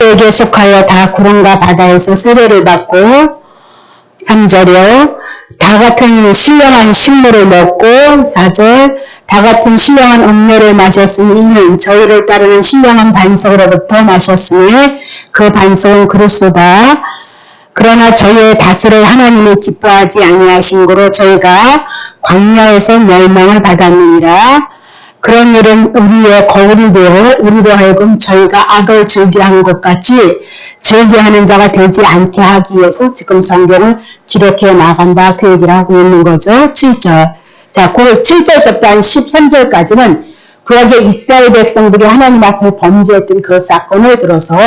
누구에게 속하여 다 구름과 바다에서 세례를 받고 3절이요. 다 같은 신령한 식물을 먹고 4절 다 같은 신령한 음료를 마셨으니 이는 저희를 따르는 신령한 반석으로부터 마셨으니 그 반석은 그리스도다. 그러나 저희의 다스를 하나님이 기뻐하지 아니하신 고로 저희가 광야에서 멸망을 받았느니라. 그런 일은 우리의 거울이 되어 우리로 하여금 저희가 악을 즐겨하는 것 같이 즐겨하는 자가 되지 않게 하기 위해서 지금 성경을 기록해 나간다 그 얘기를 하고 있는 거죠. 7절. 자, 그 7절부터 한 13절까지는 구약의 이스라엘 백성들이 하나님 앞에 범죄했던 그 사건을 들어서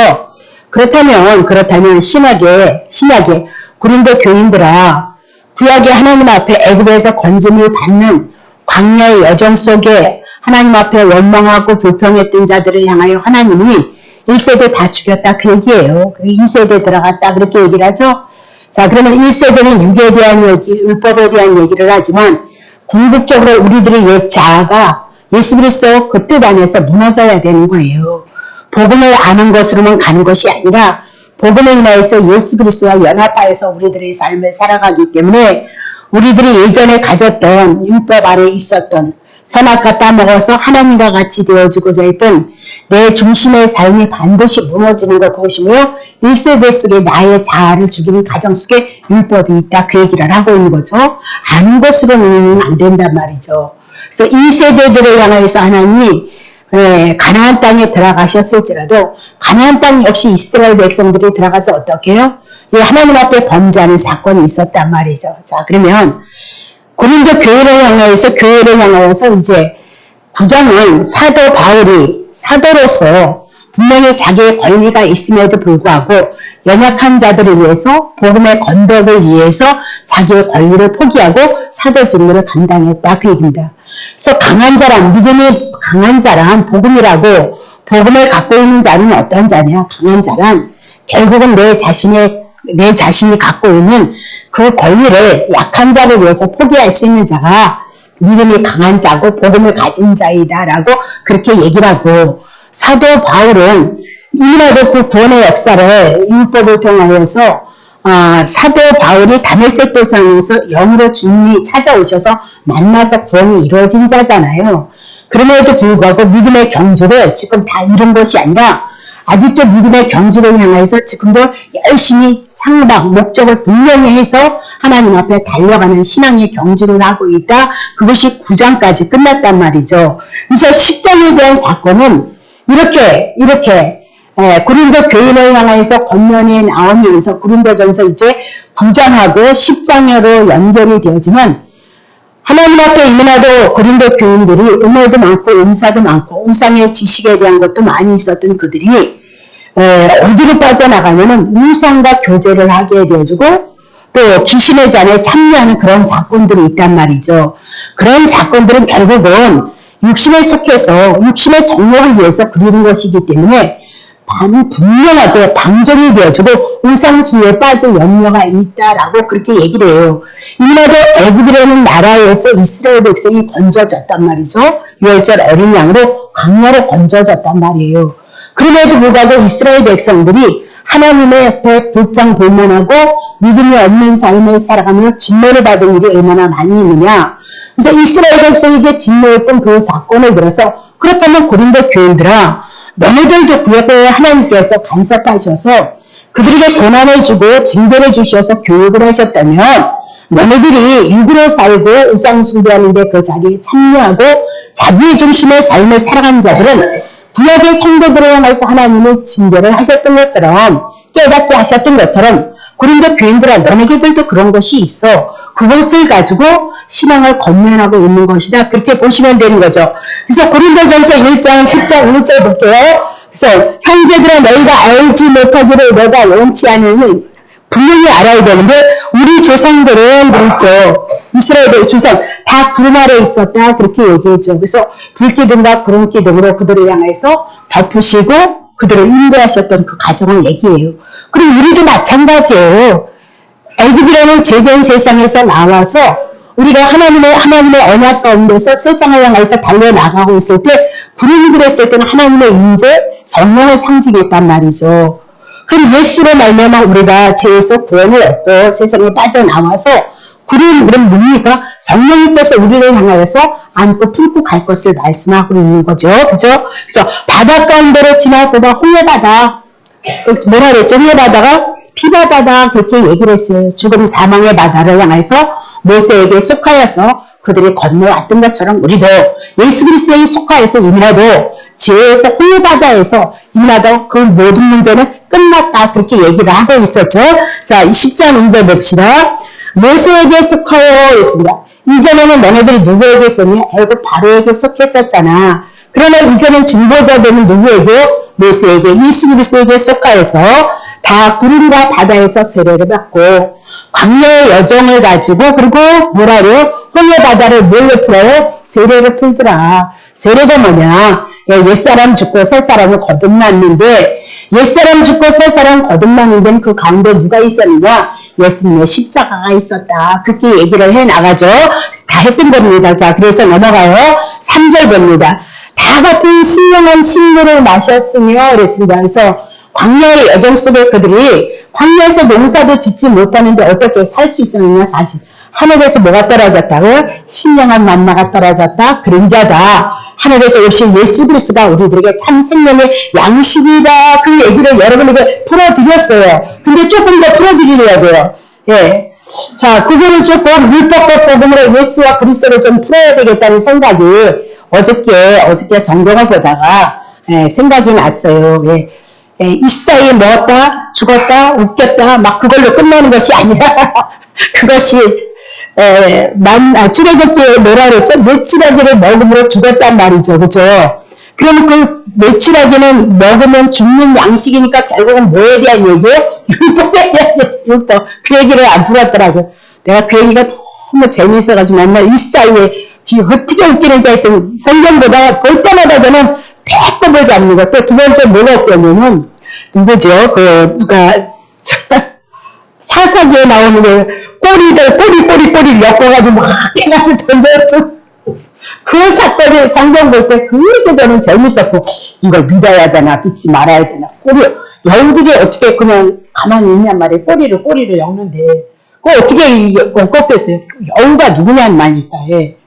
그렇다면 신약의 고린도 교인들아 구약의 하나님 앞에 애굽에서 건짐을 받는 광야의 여정 속에 하나님 앞에 원망하고 불평했던 자들을 향하여 하나님이 1세대 다 죽였다 그 얘기예요. 2세대 들어갔다 그렇게 얘기를 하죠. 자, 그러면 1세대는 육에 대한 얘기, 율법에 대한 얘기를 하지만 궁극적으로 우리들의 옛 자아가 예수 그리스도 그 뜻 안에서 무너져야 되는 거예요. 복음을 아는 것으로만 가는 것이 아니라 복음에 인하여서 예수 그리스도와 연합하여서 우리들의 삶을 살아가기 때문에 우리들이 예전에 가졌던 율법 아래 있었던 선악과 따먹어서 하나님과 같이 되어지고자 했던 내 중심의 삶이 반드시 무너지는 것 그것이며 1세대 속에 나의 자아를 죽이는 가정 속에 율법이 있다 그 얘기를 하고 있는 거죠. 아는 것으로는 안 된단 말이죠. 그래서 2세대들을 향해서 하나님이 가나안 땅에 들어가셨을지라도 가나안 땅 역시 이스라엘 백성들이 들어가서 어떻게 해요? 하나님 앞에 범죄하는 사건이 있었단 말이죠. 자, 그러면 고린도 교회를 향하여서 이제 9장은 사도 바울이 사도로서 분명히 자기의 권리가 있음에도 불구하고 연약한 자들을 위해서 복음의 건덕을 위해서 자기의 권리를 포기하고 사도 직무를 감당했다 그 얘기입니다. 그래서 강한 자란 믿음이 강한 자란 복음이라고 복음을 갖고 있는 자는 어떤 자냐? 강한 자란 결국은 내 자신이 갖고 있는 그 권리를 약한 자를 위해서 포기할 수 있는 자가 믿음이 강한 자고 복음을 가진 자이다라고 그렇게 얘기를 하고 사도 바울은 이라도 그 구원의 역사를 율법을 통하여서 사도 바울이 다메섹 도상에서 영으로 주님이 찾아오셔서 만나서 구원이 이루어진 자잖아요. 그럼에도 불구하고 믿음의 경주를 지금 다 이룬 것이 아니라 아직도 믿음의 경주를 향해서 지금도 열심히 향방, 목적을 분명히 해서 하나님 앞에 달려가는 신앙의 경주를 하고 있다. 그것이 9장까지 끝났단 말이죠. 그래서 10장에 대한 사건은 이렇게 고린도 교인을 향해서 권면이 나오면서 고린도전서 이제 9장하고 10장으로 연결이 되어지면 하나님 앞에 이민하도 고린도 교인들이 은혜도 많고 은사도 많고 우상의 지식에 대한 것도 많이 있었던 그들이 어디로 빠져나가냐면 우상과 교제를 하게 되어주고 또 귀신의 잔에 참여하는 그런 사건들이 있단 말이죠. 그런 사건들은 결국은 육신에 속해서 육신의 정욕을 위해서 그리는 것이기 때문에 분명하게 방종이 되어주고 우상숭에 빠질 염려가 있다라고 그렇게 얘기를 해요. 이나도 애굽이라는 나라에서 이스라엘 백성이 건져졌단 말이죠. 유월절 어린 양으로 광야로 건져졌단 말이에요. 그럼에도 불구하고 이스라엘 백성들이 하나님의 옆에 불평불만하고 믿음이 없는 삶을 살아가며 진노를 받은 일이 얼마나 많이 있느냐. 그래서 이스라엘 백성에게 진노했던 그 사건을 들어서 그렇다면 고린도 교인들아 너희들도 구약에 하나님께서 간섭하셔서 그들에게 고난을 주고 징계를 주셔서 교육을 하셨다면 너희들이 육으로 살고 우상 숭배하는데 그 자리에 참여하고 자기 중심의 삶을 살아가는 자들은 구약의 성도들을 향해서 하나님의 징계를 하셨던 것처럼 깨닫게 하셨던 것처럼 고린도 교인들아 너네들도 그런 것이 있어. 그것을 가지고 신앙을 건면하고 있는 것이다. 그렇게 보시면 되는 거죠. 그래서 고린도전서 1장 10장 1절 볼게요. 그래서 형제들아 너희가 알지 못하기를 내가 원치 않으니 분명히 알아야 되는데 우리 조상들은 그랬죠. 이스라엘의 조상 다 구름 아래 있었다. 그렇게 얘기했죠. 그래서 불기둥과 구름기둥으로 그들을 향해서 덮으시고 그들을 인도하셨던 그 가정을 얘기해요. 그리고 우리도 마찬가지예요. 애굽이라는 죄된 세상에서 나와서 우리가 하나님의 언약 가운데서 세상을 향해서 달려나가고 있을 때 구름이 그랬을 때는 하나님의 인재, 성령을 상징했단 말이죠. 그럼 예수로 말미암아 우리가 죄에서 구원을 얻고 세상에 빠져나와서 우리는 뭡니까? 성령님께서 우리를 향하여서 안고 품고 갈 것을 말씀하고 있는 거죠. 그죠? 그래서 바다 가운데로 지나가다 홍해바다, 뭐라 그랬죠? 홍해바다가 피바다다 그렇게 얘기를 했어요. 죽음 사망의 바다를 향해서 모세에게 속하여서 그들이 건너왔던 것처럼 우리도 예수 그리스도에 속하여서 이미라도 죄에서 홍해바다에서 이미라도 그 모든 문제는 끝났다 그렇게 얘기를 하고 있었죠. 자, 10장 2절 봅시다. 모세에게 속하여 있습니다. 이전에는 너네들이 누구에게 있었냐? 애굽 바로에게 속했었잖아. 그러나 이제는 중보자 되는 누구에게? 모세에게, 예수 그리스도에게 속하여서 다 구름과 바다에서 세례를 받고 광야의 여정을 가지고 그리고 뭐라요? 홍해 바다를 뭘로 풀어요? 세례를 풀더라. 세례가 뭐냐? 옛사람 죽고 새사람을 거듭났는데 옛사람 죽고 새사람 거듭났는 데는 그 가운데 누가 있었느냐? 예수님의 십자가가 있었다. 그렇게 얘기를 해나가죠. 다 했던 겁니다. 자, 그래서 넘어가요. 3절 봅니다. 다 같은 신령한 신물을 마셨으며 그랬습니다. 그래서 광야의 여정 속에 그들이 광야에서 농사도 짓지 못하는데 어떻게 살 수 있었느냐? 사실 하늘에서 뭐가 떨어졌다고? 신령한 만나가 떨어졌다. 그림자다. 하늘에서 오신 예수 그리스도가 우리들에게 참 생명의 양식이다. 그 얘기를 여러분에게 풀어드렸어요. 근데 조금 더 풀어드리려고요. 예. 자, 그거를 조금 율법과 복음으로 예수와 그리스도를 좀 풀어야 되겠다는 생각이 어저께 성경을 보다가 생각이 났어요. 예. 이 사이에 먹었다, 죽었다, 웃겼다, 막 그걸로 끝나는 것이 아니라 그것이 출애굽기에 뭐라 그랬죠? 메추라기를 먹음으로 죽었단 말이죠. 그죠? 그러면 그 메추라기는 먹으면 죽는 양식이니까 결국은 뭐에 대한 얘기예요? 율법에 대한 율법. 그 얘기를 안 들었더라고요. 내가 그 얘기가 너무 재미있어가지고 맨날 이 사이에 어떻게 웃기는지 하여튼 성경보다 볼 때마다 저는 배꼽을 잡는 거. 또 두 번째 뭐가 웃겼냐면 누구죠? 누가 사사기에 나오는 게 꼬리를 엮어가지고 막 해가지고 던져도 그 사건이 성경 볼 때 그렇게 저는 재밌었고 이걸 믿어야 되나 믿지 말아야 되나 여우들이 어떻게 그냥 가만히 있냔 말이에요. 꼬리를 엮는데 그거 어떻게 꺾겠어요? 여우가 누구냐는 말이니까. 예.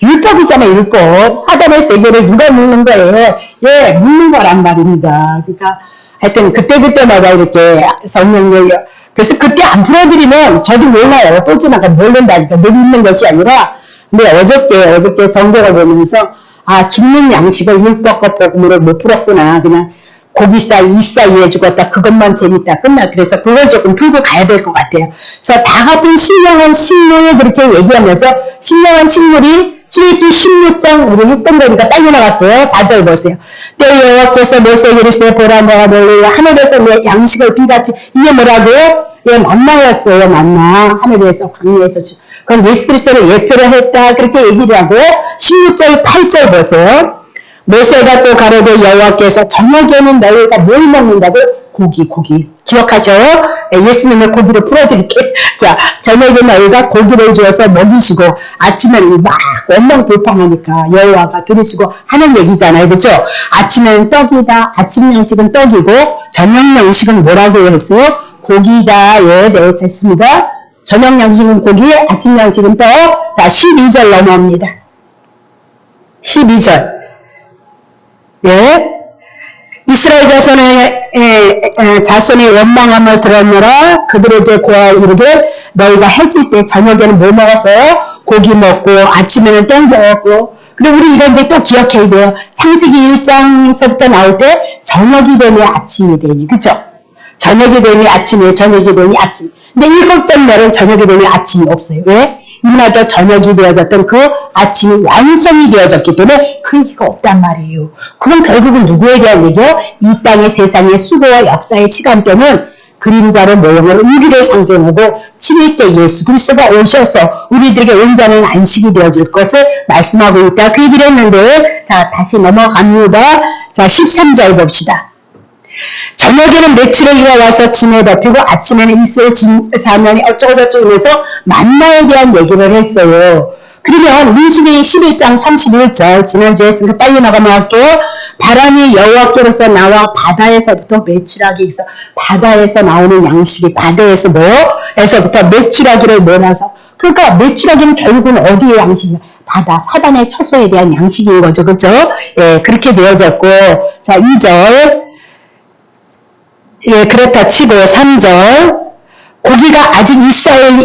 율법이잖아요. 율법. 사단의 세계를 누가 묻는 거예요? 예, 묻는 거란 말입니다. 그러니까 하여튼 그때마다 이렇게 성령을 그래서 그때 안 풀어드리면 저도 몰라요. 또 지나가 모른다니까. 늘 있는 것이 아니라 근데 어저께 성경을 보면서 죽는 양식을 율법과 복음으로 못 풀었구나. 그냥 고기 사이 이 사이에 죽었다. 그것만 재밌다. 끝나. 그래서 그걸 조금 풀고 가야 될 것 같아요. 그래서 다 같은 신령한 식물을 그렇게 얘기하면서 신령한 식물이 출애굽기 16장 우리 했던 거니까 빨리 나갈게요. 4절 보세요. 때 여호와께서 모세에게 이르시되 보라 너가 멀리 하늘에서 내 양식을 비같이 이게 뭐라고요? 예, 만나였어요. 만나. 하늘에서 광야에서 그건 예수 그리스도를 예표로 했다. 그렇게 얘기를 하고 16절 8절 보세요. 모세가 또 가로되 여호와께서 저녁에는 너희가 뭘 먹는다고? 고기. 기억하셔요? 예수님의 고기를 풀어드릴게요. 자, 저녁에 너희가 고기를 주어서 먹이시고 아침에는 막 원망불평하니까 여호와가 들으시고 하는 얘기잖아요. 그렇죠? 아침에는 떡이다. 아침 양식은 떡이고 저녁 양식은 뭐라고 했어요? 고기다. 예, 네, 됐습니다. 저녁 양식은 고기, 아침 양식은 떡. 자, 12절 넘어옵니다. 12절. 예. 이스라엘 자손의 원망함을 들었노라. 그들에게 고하여 이르되 너희가 해질 때 저녁에는 뭐 먹었어요? 고기 먹고 아침에는 떡 먹었고. 그리고 우리 이거 이제 또 기억해야 돼요. 창세기 1장서부터 나올 때 저녁이 되니 아침이 되니. 그죠? 저녁이 되니 아침에 저녁이 되니 아침. 근데 7절 날은 저녁이 되니 아침이 없어요. 왜? 이날도 저녁이 되어졌던 그 아침이 완성이 되어졌기 때문에 그 얘기가 없단 말이에요. 그럼 결국은 누구에 대한 얘기요? 이 땅의 세상의 수고와 역사의 시간대는 그림자로 모형으로 우리를 상징하고 7일째 예수 그리스도가 오셔서 우리들에게 온전한 안식이 되어질 것을 말씀하고 있다. 그 얘기를 했는데 자 다시 넘어갑니다. 자 13절 봅시다. 저녁에는 메추라기가 와서 진에 덮이고 아침에는 이스라엘 사면이 어쩌고저쩌고 해서 만나에 대한 얘기를 했어요. 그러면 민수기 11장 31절 지난주에 했으니까 빨리 나가면 할게요. 바람이 여호와께로서 나와 바다에서부터 메추라기에서 바다에서 나오는 양식이 바다에서 뭐에서부터 메추라기를 몰아서 그러니까 메추라기는 결국은 어디의 양식이냐? 바다 사단의 처소에 대한 양식인 거죠. 그렇죠? 예, 그렇게 되어졌고 자 2절 예, 그렇다 치고 3절 고기가 아직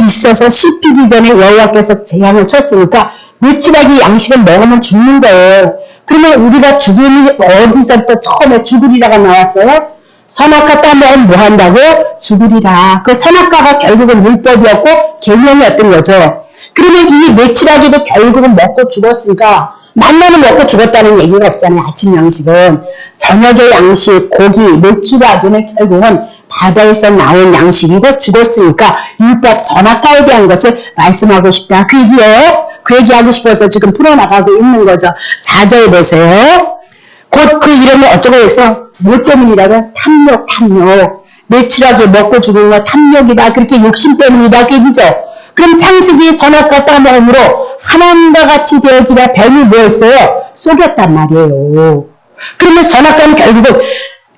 있어서 씹히기 전에 여호와께서 재앙을 쳤으니까 메추라기 양식을 먹으면 죽는 거예요. 그러면 우리가 죽음이 어디서부터 처음에 죽으리라가 나왔어요? 선악과 따먹으면 뭐 한다고? 죽으리라. 그 선악과가 결국은 율법이었고 계명이었던 거죠. 그러면 이 메추라기도 결국은 먹고 죽었으니까 만나는 먹고 죽었다는 얘기가 없잖아요. 아침 양식은. 저녁의 양식, 고기, 메추라기는 결국은 바다에서 나온 양식이고 죽었으니까 율법 선악과에 대한 것을 말씀하고 싶다. 그 얘기예요. 그 얘기하고 싶어서 지금 풀어나가고 있는 거죠. 4절 보세요. 곧 그 이름을 어쩌고 해서 뭐 때문이라고? 탐욕. 메추라기 먹고 죽은 거 탐욕이다. 그렇게 욕심 때문이다. 그 얘기죠. 그럼 창세기 선악과 따먹음으로 하나님과 같이 되어지라 뱀이 뭐였어요? 속였단 말이에요. 그러면 선악과는 결국은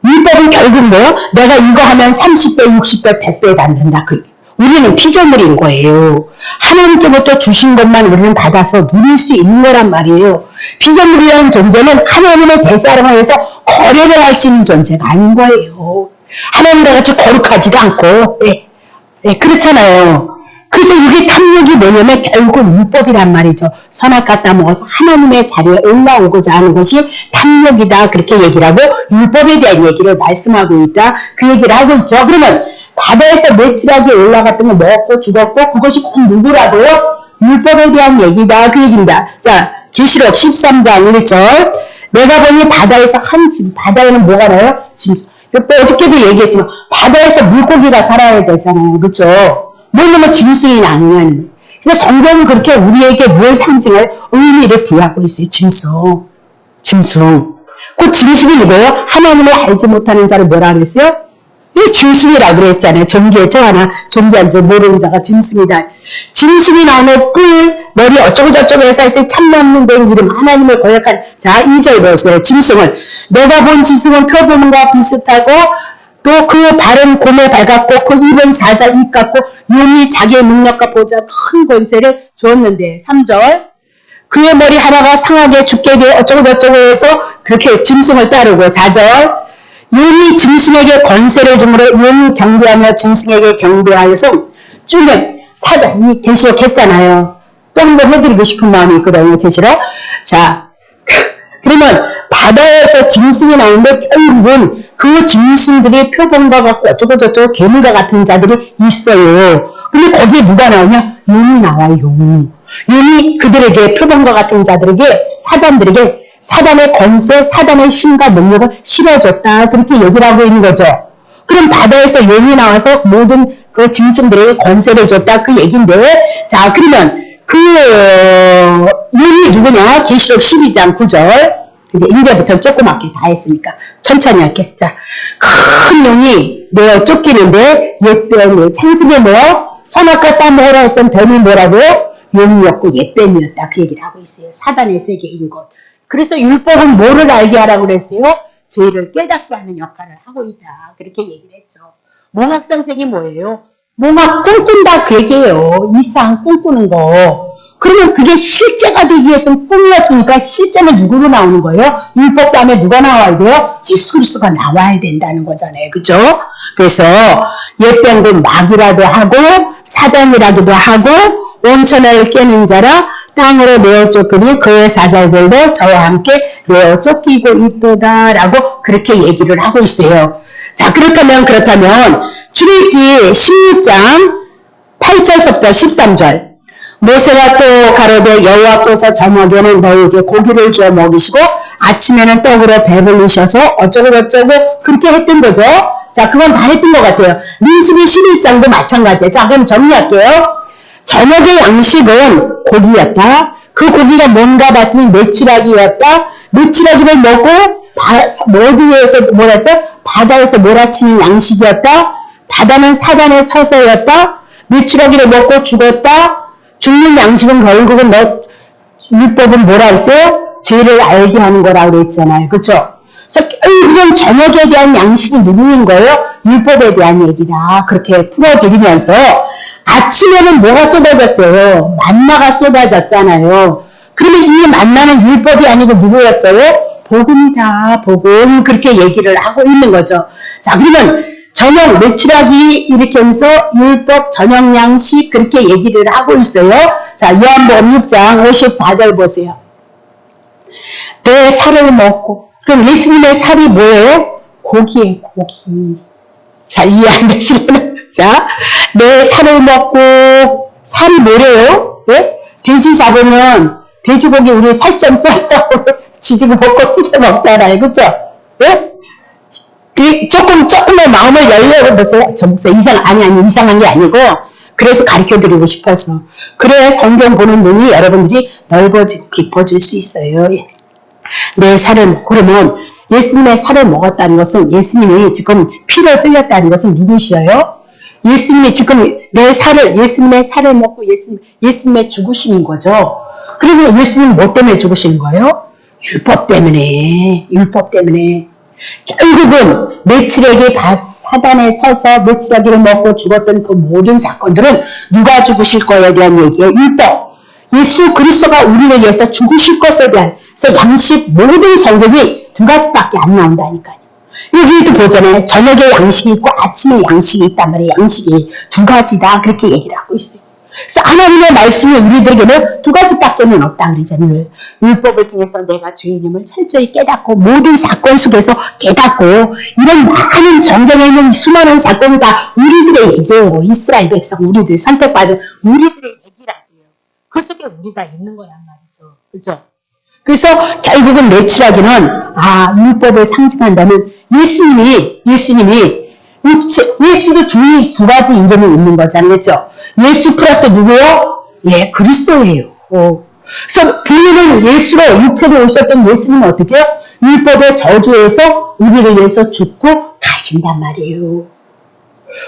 율법은 결국 뭐요? 내가 이거 하면 30배, 60배, 100배 받는다. 우리는 피조물인 거예요. 하나님께부터 주신 것만 우리는 받아서 누릴 수 있는 거란 말이에요. 피조물이라는 존재는 하나님의 대사랑을 해서 거래를 할 수 있는 존재가 아닌 거예요. 하나님과 같이 거룩하지도 않고 그렇잖아요. 그래서 이게 탐욕이 뭐냐면 결국은 율법이란 말이죠. 선악과 따먹어서 하나님의 자리에 올라오고자 하는 것이 탐욕이다. 그렇게 얘기를 하고 율법에 대한 얘기를 말씀하고 있다. 그 얘기를 하고 있죠. 그러면 바다에서 메추라기 올라갔던 거 먹고 죽었고 그것이 꼭 누구라고요? 율법에 대한 얘기다. 그 얘기입니다. 자, 계시록 13장 1절 내가 보니 바다에서 한 짐, 바다에는 뭐가 나요? 짐승. 어저께도 얘기했지만 바다에서 물고기가 살아야 되잖아요. 그렇죠? 뭐냐면 짐승이 아니냐는. 그래서 성경은 그렇게 우리에게 뭘 상징할 의미를 부여하고 있어요. 짐승. 그 짐승이 누구예요? 하나님을 알지 못하는 자를 뭐라 그랬어요? 짐승이라고 그랬잖아요. 존귀했죠? 하나 존귀한 줄 모르는 자가 짐승이다. 짐승이 나오면 뿔, 머리 어쩌고저쩌고 해서 하여튼 참나는 된 이름 하나님을 거역한 자 2절 보세요. 짐승은 내가 본 짐승은 표범과 비슷하고 또 그 발은 곰에 밝았고 그 입은 사자 입 같고 용이 자기의 능력과 보자 큰 권세를 주었는데 3절 그의 머리 하나가 상하게 죽게 돼 어쩌고저쩌고 해서 그렇게 짐승을 따르고 4절 용이 짐승에게 권세를 주므로 용이 경배하며 짐승에게 경배하여서 줄면 사단이 계시록 했잖아요. 또 한 번 해드리고 싶은 마음이 있거든요. 계시록. 자, 그러면 바다에서 짐승이 나오는데 결국은 그 짐승들이 표범과 같고 어쩌고저쩌고 괴물과 같은 자들이 있어요. 근데 거기에 누가 나오냐? 용이 나와요. 용이 그들에게 표범과 같은 자들에게 사단들에게 사단의 권세, 사단의 힘과 능력을 실어줬다. 그렇게 얘기를 하고 있는 거죠. 그럼 바다에서 용이 나와서 모든 그 짐승들에게 권세를 줬다. 그 얘기인데 자 그러면 그 용이 누구냐? 계시록 12장 9절 이제부터 조그맣게 다 했으니까 천천히 할게. 자, 큰 용이 내어 쫓기는데 옛뱀이 창세기에 뭐요? 선악과 따먹으라 했던 뱀이 뭐라고요? 용이었고 옛뱀이었다. 그 얘기를 하고 있어요. 사단의 세계인 것. 그래서 율법은 뭐를 알게 하라고 그랬어요? 죄를 깨닫게 하는 역할을 하고 있다. 그렇게 얘기를 했죠. 몽학 선생이 뭐예요? 몽학 꿈꾼다 그 얘기예요. 이상 꿈꾸는 거. 그러면 그게 실제가 되기 위해서는 꿈이었으니까 실제는 누구로 나오는 거예요? 율법 다음에 누가 나와야 돼요? 예수 그리스도가 나와야 된다는 거잖아요. 그죠? 그래서 옛병도 마귀라도 하고 사단이라기도 하고 온천을 깨는 자라 땅으로 내어 쫓으니 그의 사자들도 저와 함께 내어 쫓기고 있도다라고 그렇게 얘기를 하고 있어요. 자, 그렇다면 출애굽기 16장 8절부터 13절 모세가 또 가로되 여호와께서 저녁에는 너희에게 고기를 주어 먹이시고 아침에는 떡으로 배불리셔서 어쩌고저쩌고 그렇게 했던 거죠. 자, 그건 다 했던 것 같아요. 민수기 11장도 마찬가지예요. 자, 그럼 정리할게요. 저녁의 양식은 고기였다. 그 고기가 뭔가 봤더니 메추라기였다. 메추라기를 먹고 어디에서 몰았죠? 바다에서 몰아치는 양식이었다. 바다는 사단의 처소였다. 메추라기를 먹고 죽었다. 죽는 양식은 결국은 율법은 뭐라 했어요? 죄를 알게 하는 거라고 그랬잖아요. 그렇죠? 그래서 결국은 저녁에 대한 양식이 누구인 거예요? 율법에 대한 얘기다. 그렇게 풀어드리면서 아침에는 뭐가 쏟아졌어요? 만나가 쏟아졌잖아요. 그러면 이 만나는 율법이 아니고 누구였어요? 복음이다. 복음. 그렇게 얘기를 하고 있는 거죠. 자, 그러면 저녁 매출하기 이렇게 하면서 율법 저녁 양식 그렇게 얘기를 하고 있어요. 자, 요한복음 6장 54절 보세요. 내 살을 먹고, 그럼 예수님의 살이 뭐예요? 고기예요, 고기. 자, 이해 안 되시면, 자, 내 살을 먹고, 살이 뭐래요? 예? 돼지 잡으면, 돼지고기 우리 살점 쪄서 지지고 먹고 찢어 먹잖아요. 그쵸? 예? 조금만 마음을 열려고 보세요. 저 목사 이상한 게 아니고, 그래서 가르쳐 드리고 싶어서. 그래야 성경 보는 눈이 여러분들이 넓어지고 깊어질 수 있어요. 예. 내 살을, 그러면 예수님의 살을 먹었다는 것은 예수님이 지금 피를 흘렸다는 것은 누구시여요? 예수님이 지금 예수님의 살을 먹고 예수님의 죽으시는 거죠. 그러면 예수님은 뭐 때문에 죽으시는 거예요? 율법 때문에. 결국은 매출액이 사단에 쳐서 매출액을 먹고 죽었던 그 모든 사건들은 누가 죽으실 거에 대한 얘기예요. 율법. 예수 그리스도가 우리를 위해서 죽으실 것에 대한 그래서 양식 모든 성경이 두 가지밖에 안 나온다니까요. 여기도 보잖아요. 저녁에 양식이 있고 아침에 양식이 있단 말이에요. 양식이 두 가지다 그렇게 얘기를 하고 있어요. 그래서 하나님의 말씀이 우리들에게는 두 가지밖에는 없다 그러잖아요. 율법을 통해서 내가 주님을 철저히 깨닫고 모든 사건 속에서 깨닫고 이런 많은 성경에 있는 수많은 사건이 다 우리들의 얘기예요. 이스라엘 백성 우리들 선택받은 우리들의 얘기라고요. 그 속에 우리가 있는 거란 말이죠. 그죠? 그래서 결국은 매출하기는 율법을 상징한다면 예수도 두 가지 이름이 있는 거잖아요. 그렇죠? 예수 플러스 누구요? 예, 그리스도예요. 그래서 본인은 예수로 육체로 오셨던 예수님은 어떻게 해요? 율법의 저주에서 우리를 위해서 죽고 가신단 말이에요.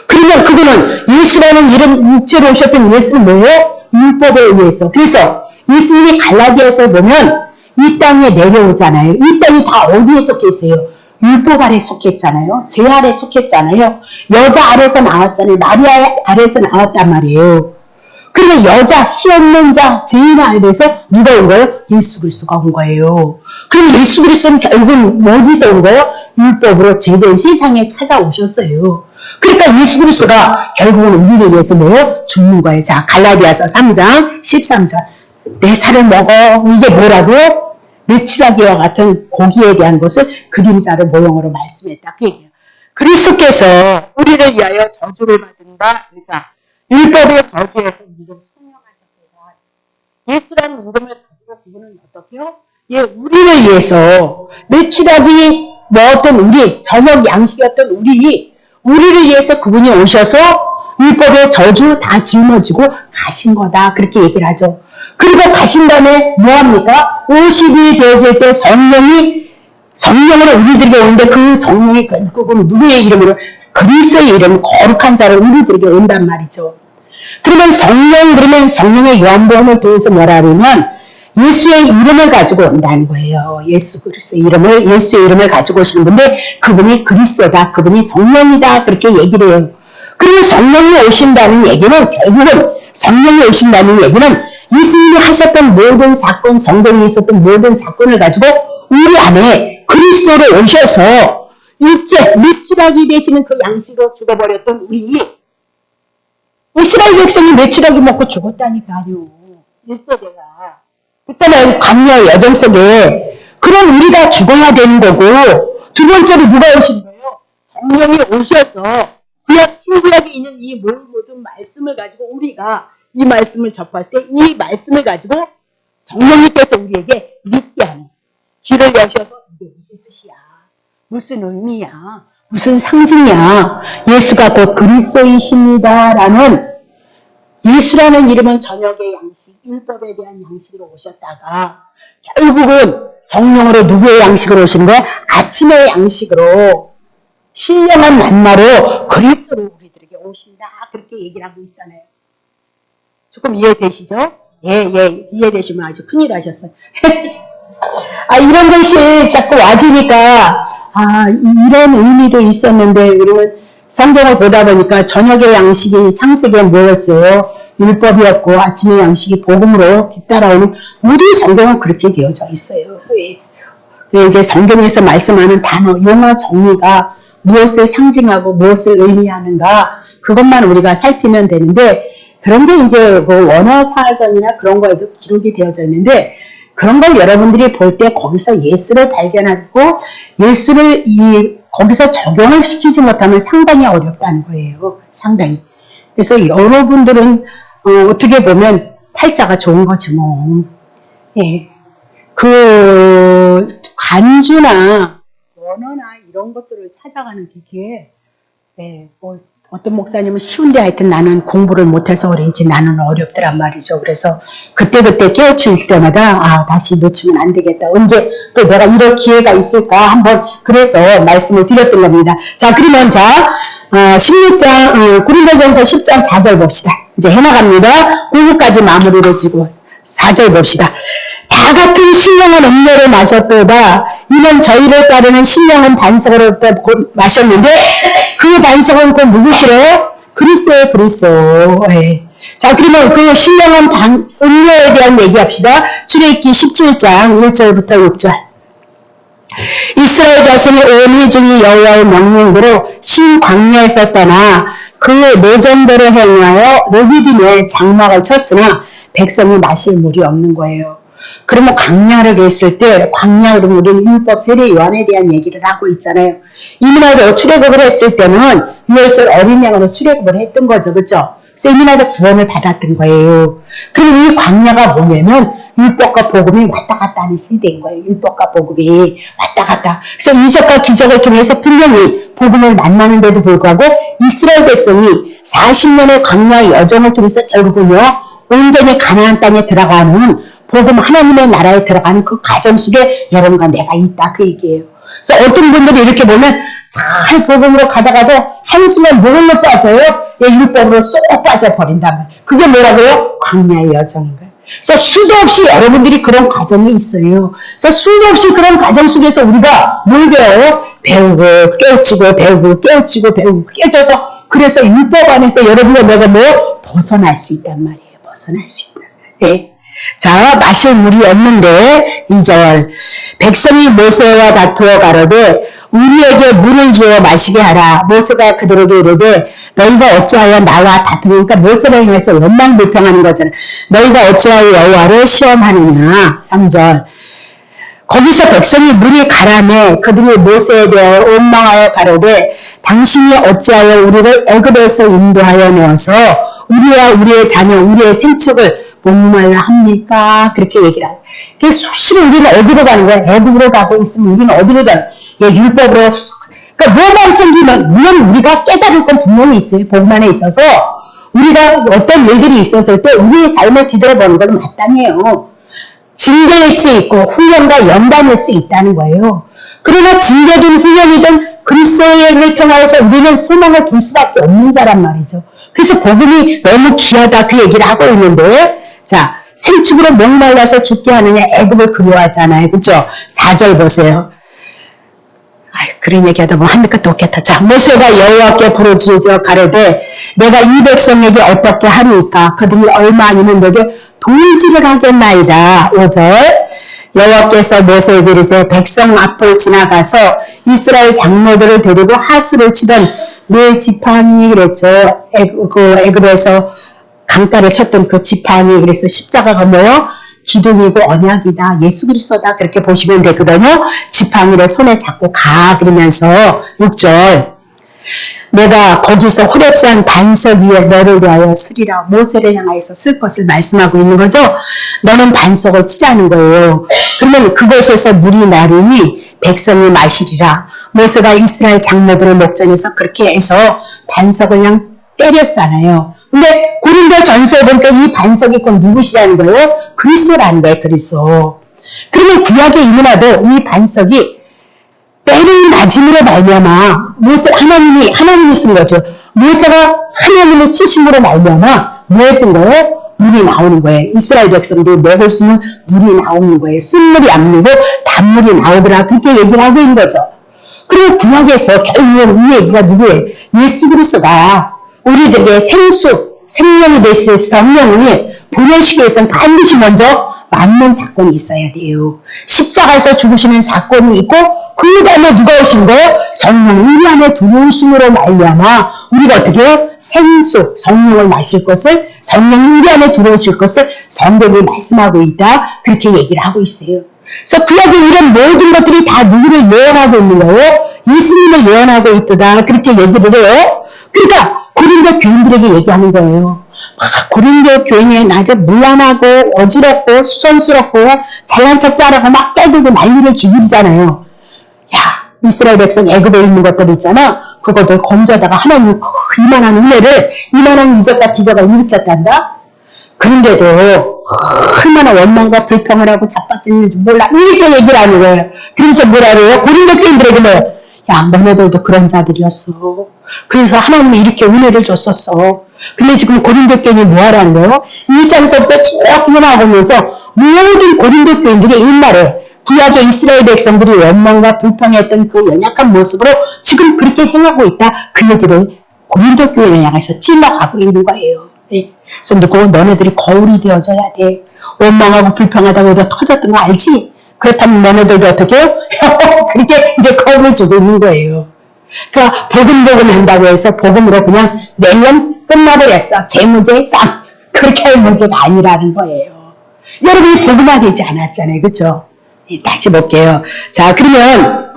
그러면 그분은 예수라는 이름 육체로 오셨던 예수는 뭐예요? 율법에 의해서. 그래서 예수님이 갈라디아에서 보면 이 땅에 내려오잖아요. 이 땅이 다 어디에 속해 있어요? 율법 아래 속했잖아요. 죄 아래 속했잖아요. 여자 아래서 나왔잖아요. 마리아 아래서 나왔단 말이에요. 그러면 여자, 씨 없는 자, 죄인 아래서 누가 온 거예요? 예수 그리스도가 온 거예요. 그럼 예수 그리스도는 결국은 어디서 온 거예요? 율법으로 죄된 세상에 찾아오셨어요. 그러니까 예수 그리스도가 결국은 우리를 위해서 뭐예요? 죽는 거예요. 자, 갈라디아서 3장 13절. 내 살을 먹어. 이게 뭐라고요? 매출하기와 같은 고기에 대한 것을 그림자로 모형으로 말씀했다. 그 얘기예요. 그리스도께서 우리를 위하여 저주를 받은다. 그래서 율법의 저주에서 우리를 성령하셨다. 예수라는 이름을 가지고 그분은 어떻게요? 예, 우리를 위해서 매출하기 어떤 우리 저녁 양식이었던 우리를 위해서 그분이 오셔서 율법의 저주 다 짊어지고 가신 거다. 그렇게 얘기를 하죠. 그리고 가신 다음에 뭐합니까? 50일이 되어질 때 성령으로 우리들에게 오는데 그 성령이 결국은 누구의 이름으로? 그리스도의 이름, 거룩한 자를 우리들에게 온단 말이죠. 그러면 성령의 요한복음을 통해서 뭐라 그러면 예수의 이름을 가지고 온다는 거예요. 예수 그리스도의 이름을 가지고 오시는 분데 그분이 그리스도다. 그분이 성령이다. 그렇게 얘기를 해요. 그리고 성령이 오신다는 얘기는 예수님이 하셨던 모든 사건, 성경에 있었던 모든 사건을 가지고 우리 안에 그리스도로 오셔서 매출하기 되시는 그 양식으로 죽어버렸던 우리 이스라엘 백성이 매출하기 먹고 죽었다니까요. 1세대가. 그렇잖아요. 광야의 여정 속에. 그럼 우리가 죽어야 되는 거고 두 번째로 누가 오신 거예요? 성령이 오셔서 신구약에 있는 이 모든 말씀을 가지고 우리가 이 말씀을 접할 때 이 말씀을 가지고 성령님께서 우리에게 믿게 하는 길을 여셔서 이게 무슨 뜻이야? 무슨 의미야? 무슨 상징이야? 예수가 곧 그리스도이십니다. 라는 예수라는 이름은 저녁의 양식, 율법에 대한 양식으로 오셨다가 결국은 성령으로 누구의 양식으로 오신 거야? 아침의 양식으로 신령한 만나로 그리스도로 우리들에게 오신다. 그렇게 얘기를 하고 있잖아요. 조금 이해되시죠? 이해되시면 아주 큰일 하셨어요. 이런 것이 자꾸 와지니까, 이런 의미도 있었는데, 그러면 성경을 보다 보니까 저녁의 양식이 창세기에 뭐였어요? 율법이었고, 아침의 양식이 복음으로 뒤따라오는 모든 성경은 그렇게 되어져 있어요. 이제 성경에서 말씀하는 단어, 용어 정리가 무엇을 상징하고 무엇을 의미하는가, 그것만 우리가 살피면 되는데, 그런 게 이제 그 원어사전이나 그런 거에도 기록이 되어져 있는데, 그런 걸 여러분들이 볼 때 거기서 예수를 발견하고 예수를 거기서 적용을 시키지 못하면 상당히 어렵다는 거예요. 상당히. 그래서 여러분들은 어떻게 보면 팔자가 좋은 거지 뭐. 그 간주나 원어나 이런 것들을 찾아가는 게 어떤 목사님은 쉬운데 하여튼 나는 공부를 못해서 그런지 나는 어렵더란 말이죠. 그래서 그때그때 깨우칠 때마다 다시 놓치면 안 되겠다. 언제 또 내가 이럴 기회가 있을까 한번 그래서 말씀을 드렸던 겁니다. 자, 그러면 16장 고린도전서 10장 4절 봅시다. 이제 해나갑니다. 9부까지 마무리를 지고 4절 봅시다. 다 같은 신령한 음료를 마셨도다. 이는 저희를 따르는 신령한 반석을 마셨는데 그 반석은 그 누구시래요? 그리스도예요, 그리스도. 자, 그러면 그 신령한 음료에 대한 얘기합시다. 출애굽기 17장 1절부터 6절. 이스라엘 자손이 온 중이 여호와의 명령대로 신광야에서 떠나 그 내전대로 행하여 르비딤에 장막을 쳤으나 백성이 마실 물이 없는 거예요. 그러면 광야를 했을 때 광야로 우리는 율법 세례 요한에 대한 얘기를 하고 있잖아요. 이민아도 출애굽을 했을 때는 유월절 어린 양으로 출애굽을 했던 거죠. 그렇죠? 그래서 이민아도 구원을 받았던 거예요. 그리고 이 광야가 뭐냐면 율법과 복음이 왔다 갔다 하는 시대인 거예요. 율법과 복음이 왔다 갔다. 그래서 이적과 기적을 통해서 분명히 복음을 만나는데도 불구하고 이스라엘 백성이 40년의 광야의 여정을 통해서 결국은요. 온전히 가나안 땅에 들어가는 복음 하나님의 나라에 들어가는 그 과정 속에 여러분과 내가 있다 그 얘기예요. 그래서 어떤 분들이 이렇게 보면 잘 복음으로 가다가도 한숨에 뭘로 빠져요? 율법으로 쏙 빠져버린단 말이에요. 그게 뭐라고요? 광야의 여정인 거예요. 그래서 수도 없이 여러분들이 그런 과정이 있어요. 그래서 수도 없이 그런 과정 속에서 우리가 뭘 배워요? 배우고 깨우치고 배우고 깨우치고 배우고 깨져서 그래서 율법 안에서 여러분과 내가 뭐 벗어날 수 있단 말이에요. 벗어날 수 있다. 네. 자, 마실 물이 없는데 2절 백성이 모세와 다투어 가로되 우리에게 물을 주어 마시게 하라. 모세가 그들에게 이르되 너희가 어찌하여 나와 다투니까 모세를 향해서 원망불평하는 거잖아요. 너희가 어찌하여 여호와를 시험하느냐. 3절 거기서 백성이 물이 가라매 그들이 모세에 대하여 원망하여 가로되 당신이 어찌하여 우리를 애굽에서 인도하여 내어서 우리와 우리의 자녀 우리의 생축을 목말라 합니까? 그렇게 얘기를 하고. 수시로 우리는 어디로 가는 거야? 애굽으로 가고 있으면 우리는 어디로 가는 거야? 율법으로. 그러니까 뭐만 생기면, 물론 우리가 깨달을 건 분명히 있어요. 복음 안에 있어서. 우리가 어떤 일들이 있었을 때 우리의 삶을 뒤돌아보는 건 마땅해요. 징계일 수 있고 훈련과 연단일 수 있다는 거예요. 그러나 징계든 훈련이든 그리스도를 통하여서 우리는 소망을 둘 수밖에 없는 자란 말이죠. 그래서 복음이 너무 귀하다 그 얘기를 하고 있는데 자, 생축으로 목말라서 죽게 하느냐 애굽을 그리워하잖아요. 그렇죠? 4절 보세요. 그런 얘기하다 보면 한두 끝도 없겠다. 자, 모세가 여호와께 부르짖어 가로되 내가 이 백성에게 어떻게 하리이까? 그들이 얼마 아니면 내게 돌질을 하겠나이다. 5절 여호와께서 모세에게 이르시되 백성 앞을 지나가서 이스라엘 장로들을 데리고 하수를 치던 네 지팡이 그랬죠. 애굽에서 강가를 쳤던 그 지팡이 그래서 십자가가 뭐요? 기둥이고 언약이다. 예수 그리스도다. 그렇게 보시면 되거든요. 지팡이를 손에 잡고 가 그러면서 6절 내가 거기서 호렙산 반석 위에 너를 위하여 쓰리라. 모세를 향하여서 쓸 것을 말씀하고 있는 거죠. 너는 반석을 치라는 거예요. 그러면 그곳에서 물이 나르니 백성이 마시리라. 모세가 이스라엘 장로들을 목전에서 그렇게 해서 반석을 그냥 때렸잖아요. 근데 고린도 전서에 보니까 이 반석이 꼭 누구시라는 거예요? 그리스도라는 거예요. 그리스도. 그러면 구약의 이문화도 이 반석이 때를 맞음으로 말미암아 하나님이 쓴 거죠. 모세가 하나님을 치심으로 말미암아 뭐 했던 거예요? 물이 나오는 거예요. 이스라엘 백성들이 먹을 수 있는 물이 나오는 거예요. 쓴물이 안 나오고 단물이 나오더라. 그렇게 얘기를 하고 있는 거죠. 그리고 구약에서 결국은 이 얘기가 누구예요? 예수 그리스도가 우리들에게 생수, 생명이 되실 성령을 보내시기 위해서는 반드시 먼저 맞는 사건이 있어야 돼요. 십자가에서 죽으시는 사건이 있고 그 다음에 누가 오신 거예요? 성령이 우리 안에 들어오심으로 말미암아 우리가 어떻게 해요? 생수, 성령을 마실 것을, 성령이 우리 안에 들어오실 것을 성경이 말씀하고 있다. 그렇게 얘기를 하고 있어요. 그래서 구약의 이런 모든 것들이 다 누구를 예언하고 있는 거예요? 예수님을 예언하고 있다. 그렇게 얘기를 해요. 그러니까 고린도 교인들에게 얘기하는 거예요. 고린도 교인이 낮에 문란하고 어지럽고 수선스럽고 잘난 척 잘하고 막 떠들고 난리를 죽이잖아요. 야, 이스라엘 백성 애굽에 있는 것들 있잖아. 그것들 건져다가 하나님이 이만한 은혜를, 이만한 이적과 기적을 일으켰단다. 그런데도 얼마나 원망과 불평을 하고 자빠졌는지 몰라. 이렇게 얘기를 하는 거예요. 그래서 뭐라 그래요? 고린도 교인들에게 뭐예요? 야, 너네들도 그런 자들이었어. 그래서 하나님이 이렇게 은혜를 줬었어. 근데 지금 고린도 교인이 뭐 하라는 거예요? 1장서부터 쭉 나오면서 모든 고린도 교인들이 옛날에 구약의 이스라엘 백성들이 원망과 불평했던 그 연약한 모습으로 지금 그렇게 행하고 있다. 그 얘기를 고린도 교인을 향해서 찔러가고 있는 거예요. 네. 그래서 너네들이 거울이 되어져야 돼. 원망하고 불평하다고 해도 터졌던 거 알지? 그렇다면 너네들도 어떻게 해요? 그렇게 이제 거울을 주고 있는 거예요. 그러니까 복음 한다고 해서 복음으로 그냥 내년 끝나버렸어. 제 문제 싹 그렇게 할 문제가 아니라는 거예요. 여러분이 복음화 되지 않았잖아요. 그렇죠? 다시 볼게요. 자, 그러면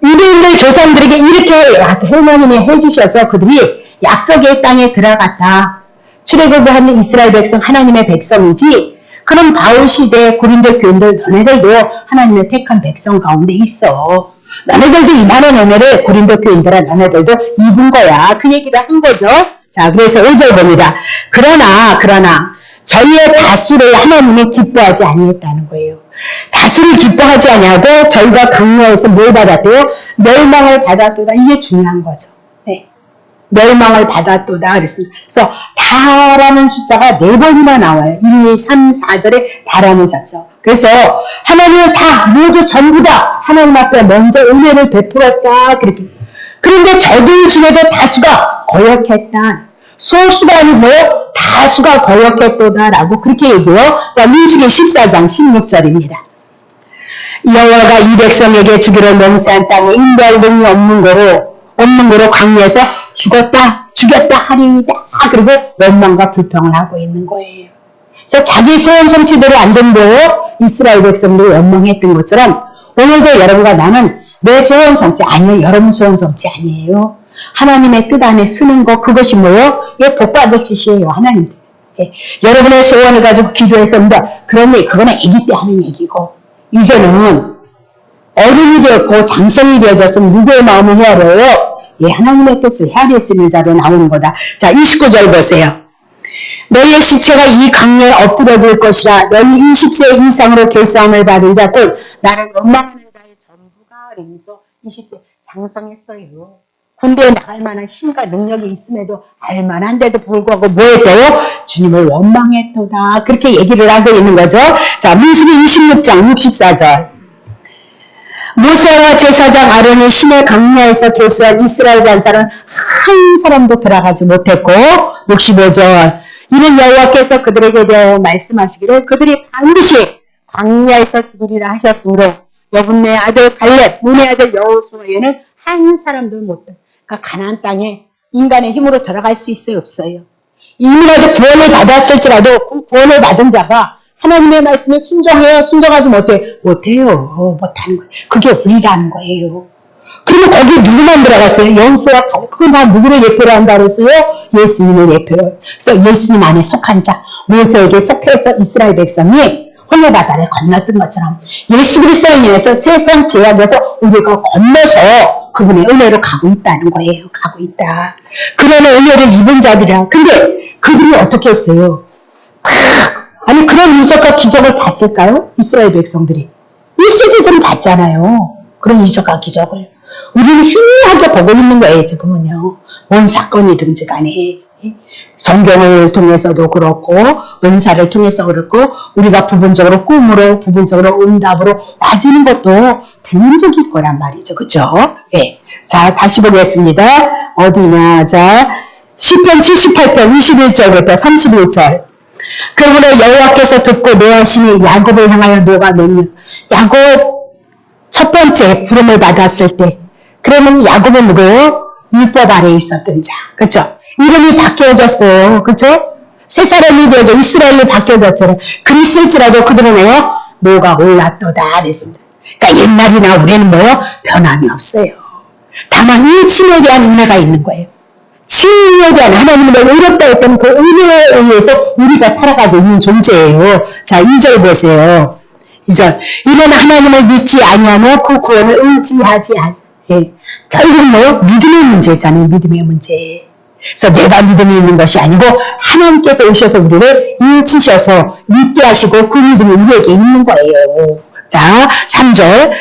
유대인들 조상들에게 이렇게 하나님이 해주셔서 그들이 약속의 땅에 들어갔다. 출애굽을 하는 이스라엘 백성 하나님의 백성이지. 그럼 바울 시대 고린도 교인들 너네들도 하나님의 택한 백성 가운데 있어. 너네들도 이만한 은혜를 고린도 교인들아 너네들도 입은 거야. 그 얘기를 한 거죠. 자, 그래서 5절 봅니다. 그러나 저희의 다수를 하나님이 기뻐하지 아니했다는 거예요. 다수를 기뻐하지 아니하고 저희가 강요해서 뭘 받았대요? 멸망을 받았도다. 이게 중요한 거죠. 네. 멸망을 받았도다. 그랬습니다. 그래서 다라는 숫자가 4번이나 나와요. 1, 2, 3, 4절에 다라는 숫자. 그래서 하나님은 다 모두 전부 다 하나님 앞에 먼저 은혜를 베풀었다. 그렇게. 그런데 저들 중에도 다수가 거역했다. 소수가 아니고 다수가 거역했도다라고 그렇게 얘기해요. 자, 민수기 14장 16절입니다. 여호와가 이 백성에게 주기로 맹세한 땅에 인별등이 없는 거로 광야에서 죽였다 하리이다. 그리고 원망과 불평을 하고 있는 거예요. 그래서 자기 소원 성취대로 안 된 거예요. 이스라엘 백성들이 원망했던 것처럼 오늘도 여러분과 나는 내 소원 성취 아니에요. 여러분 소원 성취 아니에요. 하나님의 뜻 안에 쓰는 거 그것이 뭐예요? 예, 복 받을 짓이에요. 하나님. 예, 여러분의 소원을 가지고 기도했습니다. 그러니 그거는 아기 때 하는 얘기고 이제는 어른이 되었고 장성이 되어졌으면 누구의 마음을 헤아려요? 예, 하나님의 뜻을 헤아릴 수 있는 자로 나오는 거다. 자, 29절 보세요. 너희의 시체가 이 강야에 엎드러질 것이라. 너희 20세 이상으로 결사함을 받은 자 곧 나를 원망하는 자의 전부가 그러면서 20세 장성했어요. 군대에 나갈 만한 힘과 능력이 있음에도 알만한데도 불구하고 뭐 했대요? 주님을 원망했도다. 그렇게 얘기를 하고 있는 거죠. 자, 민수기 26장 64절. 모세와 제사장 아론이 신의 강야에서 계수한 이스라엘 잔사는 한 사람도 들어가지 못했고 65절. 이는 여호와께서 그들에게 대하여 말씀하시기를 그들이 반드시 광야에서 죽으리라 하셨으므로 여분네 아들 갈렙, 문의 아들 여호수아에는 한 사람도 못 돼. 그러니까 가나안 땅에 인간의 힘으로 들어갈 수 있어요, 없어요? 이미라도 구원을 받았을지라도 그 구원을 받은 자가 하나님의 말씀에 순종해요? 순종하지 못해요? 못해요. 못하는 거예요. 그게 우리라는 거예요. 그러면 거기에 누구만 들어갔어요? 여호수아, 그건 다 누구를 예표로 한다고 했어요? 예수님을 예표로. 그래서 예수님 안에 속한 자, 모세에게 속해서 이스라엘 백성이 홍해바다를 건넜던 것처럼 예수 그리스도를 인해서 세상 죄악에서 우리가 건너서 그분의 은혜로 가고 있다는 거예요. 가고 있다. 그런 은혜를 입은 자들이라. 근데 그들이 어떻게 했어요? 아니 그런 이적과 기적을 봤을까요? 이스라엘 백성들이. 1세기들은 봤잖아요. 그런 이적과 기적을. 우리는 희미하게 보고 있는 거예요. 지금은요. 뭔 사건이든지 간에. 성경을 통해서도 그렇고 은사를 통해서 그렇고 우리가 부분적으로 꿈으로 부분적으로 응답으로 와지는 것도 부분적일 거란 말이죠. 그죠? 예. 자, 다시 보겠습니다. 어디냐. 자, 시편 78편 21절부터 31절. 그러므로 여호와께서 듣고 내 하심이 야곱을 향하여 녹아내며 야곱 첫 번째 부름을 받았을 때 그러면 야곱은 누구예요? 율법 아래에 있었던 자. 그죠? 이름이 바뀌어졌어요. 그죠? 새 사람이 되어져 이스라엘로 바뀌어졌잖아요. 그랬을지라도 그들은 뭐요? 노가 올랐도다 그랬습니다. 그러니까 옛날이나 우리는 뭐요? 변함이 없어요. 다만 일침에 대한 은혜가 있는 거예요. 칭의에 대한 하나님의 의롭다 했던 그 은혜에 의해서 우리가 살아가고 있는 존재예요. 자, 2절 보세요. 2절. 이는 하나님을 믿지 아니하며 그 구원을 의지하지 않. 예. 결국 뭐요? 믿음의 문제잖아요. 믿음의 문제. 그래서 내가 믿음이 있는 것이 아니고 하나님께서 오셔서 우리를 일치셔서 믿게 하시고 그 믿음이 우리에게 있는 거예요. 자, 3절.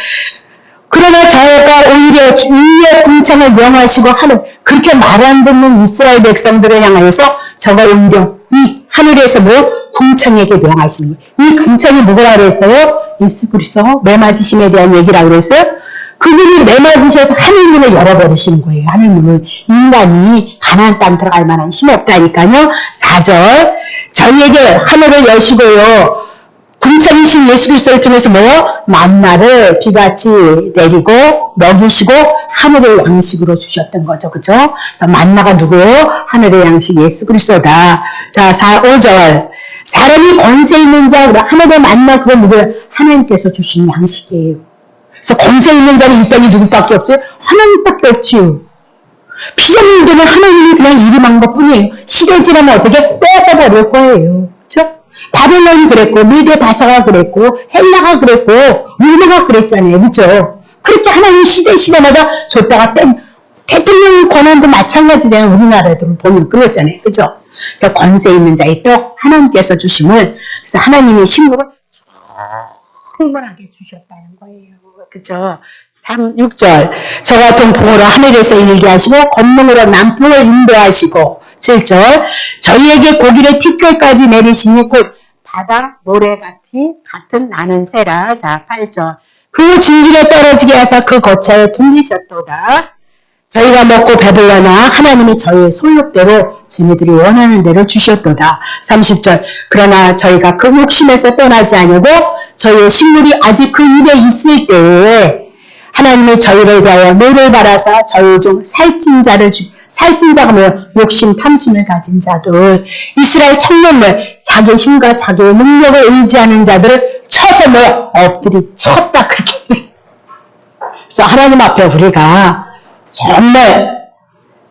그러나 저가 오히려 위의 궁창을 명하시고 하는 그렇게 말 안 듣는 이스라엘 백성들을 향하여서 저가 오히려 이 하늘에서 뭐 궁창에게 명하시는 거예요. 이 궁창이 누구라 그랬어요? 예수 그리스도 매맞으심에 대한 얘기라고 그랬어요. 그분이 매맞으셔서 하늘문을 열어버리시는 거예요. 하늘문을. 인간이 가나안 땅 들어갈 만한 힘이 없다니까요. 4절. 저희에게 하늘을 여시고요. 궁창이신 예수 그리스도를 통해서 뭐요? 만나를 비같이 내리고 먹이시고 하늘의 양식으로 주셨던 거죠. 그죠? 그래서 만나가 누구예요? 하늘의 양식 예수 그리스도다. 자, 5절. 사람이 권세 있는 자, 하늘의 만나 그건 누구예요? 하나님께서 주신 양식이에요. 그래서 권세 있는 자는 이 땅에 누구밖에 없어요? 하나님밖에 없지요. 피조물 되면 하나님이 그냥 일임한 것뿐이에요. 시대 지나면 어떻게 뺏어버릴 거예요. 그렇죠? 바벨론이 그랬고 미대 바사가 그랬고 헬라가 그랬고 로마가 그랬잖아요. 그렇죠? 그렇게 하나님 시대마다 줬다가 뺀 대통령 권한도 마찬가지잖아요. 우리나라도 보면 그랬잖아요. 그렇죠? 그래서 권세 있는 자의 또 하나님께서 주심을 그래서 하나님의 신부를 풍만하게 주셨다는 거예요. 그죠? 6절. 저 같은 풍으로 하늘에서 일게 하시고 권능으로 남풍을 인도하시고 7절. 저희에게 고기를 티끌까지 내리시니 곧 바다 모래같이 같은 나는 새라. 자, 8절. 그 진질에 떨어지게 하사 그 거처에 둥기셨도다. 저희가 먹고 배불러나 하나님이 저희의 소욕대로 지네들이 원하는 대로 주셨도다. 30절. 그러나 저희가 그 욕심에서 떠나지 않으고 저희의 식물이 아직 그 입에 있을 때에 하나님이 저희를 대하여 노를 바라사 저희 중 살찐 자가 뭐예요? 욕심, 탐심을 가진 자들. 이스라엘 청년들, 자기의 힘과 자기의 능력을 의지하는 자들을 쳐서 뭐예요? 엎드리 쳤다. 그렇게. 그래서 하나님 앞에 우리가 정말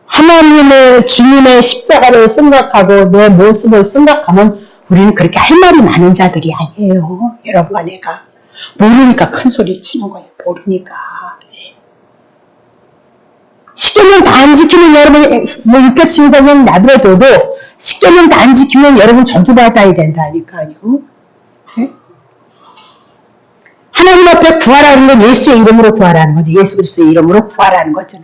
하나님의 주님의 십자가를 생각하고 내 모습을 생각하면 우리는 그렇게 할 말이 많은 자들이 아니에요. 여러분과 내가. 모르니까 큰 소리 치는 거예요. 모르니까. 십계명 다 안 지키면 여러분 뭐 율법신사는 나더라도 십계명 다 안 지키면 여러분 저주받아야 된다니까요. 네? 하나님 앞에 구하라는 건 예수의 이름으로 구하라는 거죠. 예수 그리스도의 이름으로 구하라는 거죠.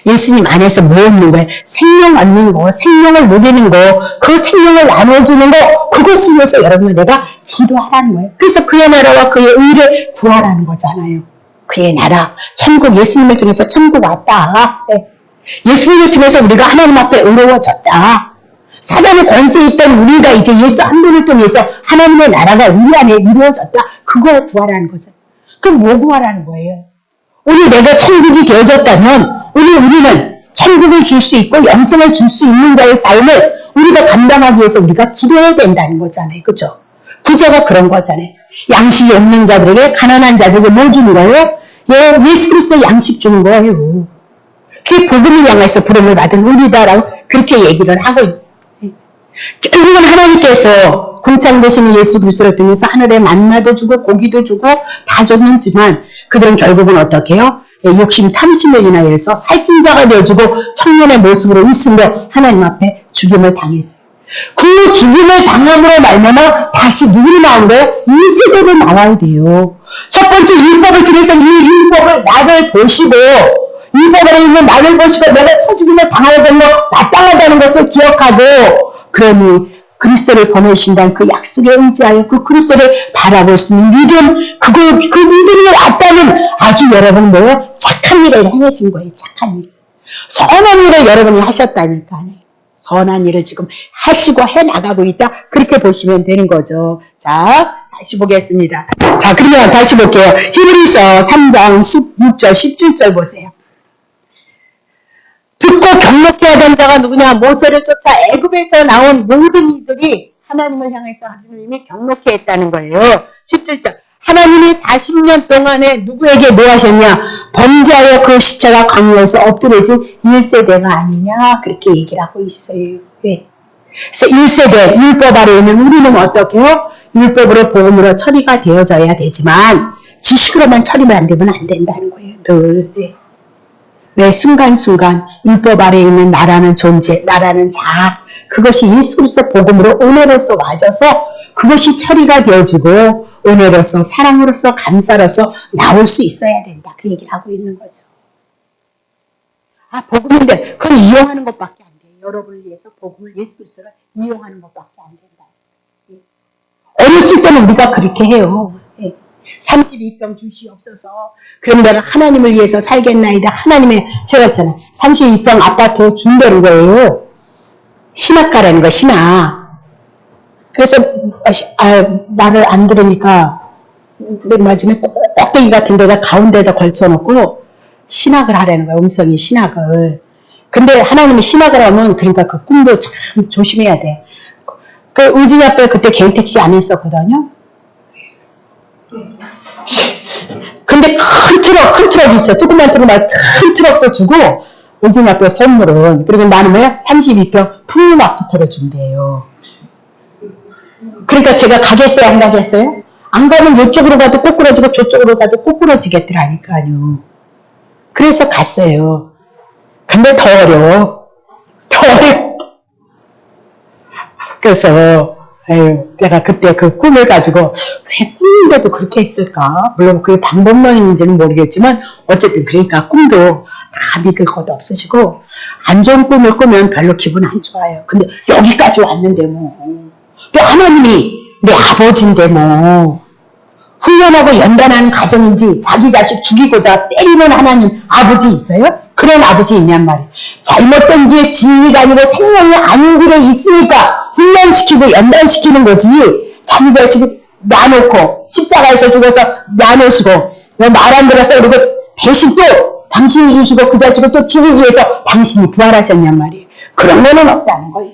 예수님 안에서 뭐 없는 거예요? 생명 얻는 거, 생명을 누리는 거, 그 생명을 나눠주는 거, 그것을 위해서 여러분 내가 기도하라는 거예요. 그래서 그의 나라와 그의 의를 구하라는 거잖아요. 그의 나라, 천국, 예수님을 통해서 천국 왔다. 네. 예수님을 통해서 우리가 하나님 앞에 의로워졌다. 사단의 권세 있던 우리가 이제 예수 한 분을 통해서 하나님의 나라가 우리 안에 이루어졌다. 그걸 구하라는 거죠. 그럼 뭐 구하라는 거예요? 오늘 내가 천국이 되어졌다면 오늘 우리는 천국을 줄 수 있고 영생을 줄 수 있는 자의 삶을 우리가 감당하기 위해서 우리가 기도해야 된다는 거잖아요. 그죠? 구제가 그런 거잖아요. 양식이 없는 자들에게 가난한 자들에게 뭐 주는 거예요? 예수 그리스도 양식 주는 거예요. 그게 복음을 향해서 부름을 받은 우리다라고 그렇게 얘기를 하고 있어요. 결국은 하나님께서 궁창 되시는 예수 그리스도를 통해서 하늘에 만나도 주고 고기도 주고 다 줬는지만 그들은 결국은 어떻게 해요? 욕심 탐심에 인하여서 살찐 자가 되어주고 청년의 모습으로 있으며 하나님 앞에 죽임을 당했어요. 그 죽임을 당함으로 말미암아 다시 누구로 나온 거예요? 이 세대로 나와야 돼요. 첫 번째 율법을 통해서 이 율법을 나를 보시고 율법 안에 있는 나를 보시고 내가 저 죽임을 당하야 되는 거 마땅하다는 하셨다는 것을 기억하고 그러니 그리스도를 보내신다는 그 약속에 의지하여 그 그리스도를 바라볼 수 있는 믿음, 그 믿음이 왔다는 아주 여러분 뭐요? 착한 일을 행해진 거예요. 착한 일. 선한 일을 여러분이 하셨다니까요. 선한 일을 지금 하시고 해나가고 있다. 그렇게 보시면 되는 거죠. 자, 다시 보겠습니다. 자, 그러면 다시 볼게요. 히브리서 3장 16절, 17절 보세요. 듣고 경력해 하던 자가 누구냐? 모세를 쫓아 애굽에서 나온 모든 이들이 하나님을 향해서 하나님이 경력해 했다는 거예요. 17절. 하나님이 40년 동안에 누구에게 뭐 하셨냐? 번제하여 그 시체가 강요해서 엎드려진 1세대가 아니냐? 그렇게 얘기를 하고 있어요. 왜? 그래서 1세대, 율법 아래에 있는 우리는 어떻게 해요? 율법으로 복음으로 처리가 되어져야 되지만 지식으로만 처리만 안 되면 안 된다는 거예요. 늘. 왜 순간순간 율법 아래에 있는 나라는 존재, 나라는 자아, 그것이 예수로서 복음으로 은혜로서 와져서 그것이 처리가 되어지고 은혜로서 사랑으로서 감사로서 나올 수 있어야 된다. 그 얘기를 하고 있는 거죠. 아, 복음인데 그건 이용하는 것밖에 안 돼요. 여러분을 위해서 복음을 예수 그리스도를 이용하는 것밖에 안 된다. 어렸을 때는 우리가 그렇게 해요. 32평 주시옵소서. 그럼 내가 하나님을 위해서 살겠나이다. 하나님의, 제가 했잖아요. 32평 아파트 준다는 거예요. 신학 가라는 거, 신학. 그래서, 말을 안 들으니까, 맨 마지막에 꼭대기 같은 데다 가운데다 걸쳐놓고, 신학을 하라는 거예요. 음성이 신학을. 근데 하나님이 신학을 하면, 그러니까 그 꿈도 참 조심해야 돼. 그 의진이 아빠 그때 개인 택시 안 했었거든요. 근데 큰 트럭 있죠. 조그만 트럭 말고 큰 트럭도 주고, 의진이 아빠 선물은. 그리고 나는 뭐야? 32평 풍림 아파트를 준대요. 그러니까 제가 가겠어요? 안 가겠어요? 안 가면 이쪽으로 가도 꼬꾸러지고 저쪽으로 가도 꼬꾸러지겠더라니까요. 그래서 갔어요. 근데 더 어려워. 그래서 내가 그때 그 꿈을 가지고 왜 꿈인데도 그렇게 했을까? 물론 그게 방법론인지는 모르겠지만 어쨌든 그러니까 꿈도 다 믿을 것도 없으시고 안 좋은 꿈을 꾸면 별로 기분 안 좋아요. 근데 여기까지 왔는데 뭐 또 하나님이 내 아버지인데 뭐 훈련하고 연단하는 가정인지 자기 자식 죽이고자 때리는 하나님 아버지 있어요? 그런 아버지 있냔 말이에요. 잘못된 길에 진리가 아니고 생명이 아닌 길에 있으니까 훈련시키고 연단시키는 거지. 자기 자식 놔놓고 십자가에서 죽어서 놔놓으시고 말 안 들어서 그리고 대신 또 당신이 주시고 그 자식을 또 죽이기 위해서 당신이 부활하셨냔 말이에요. 그런 거는 없다는 거예요.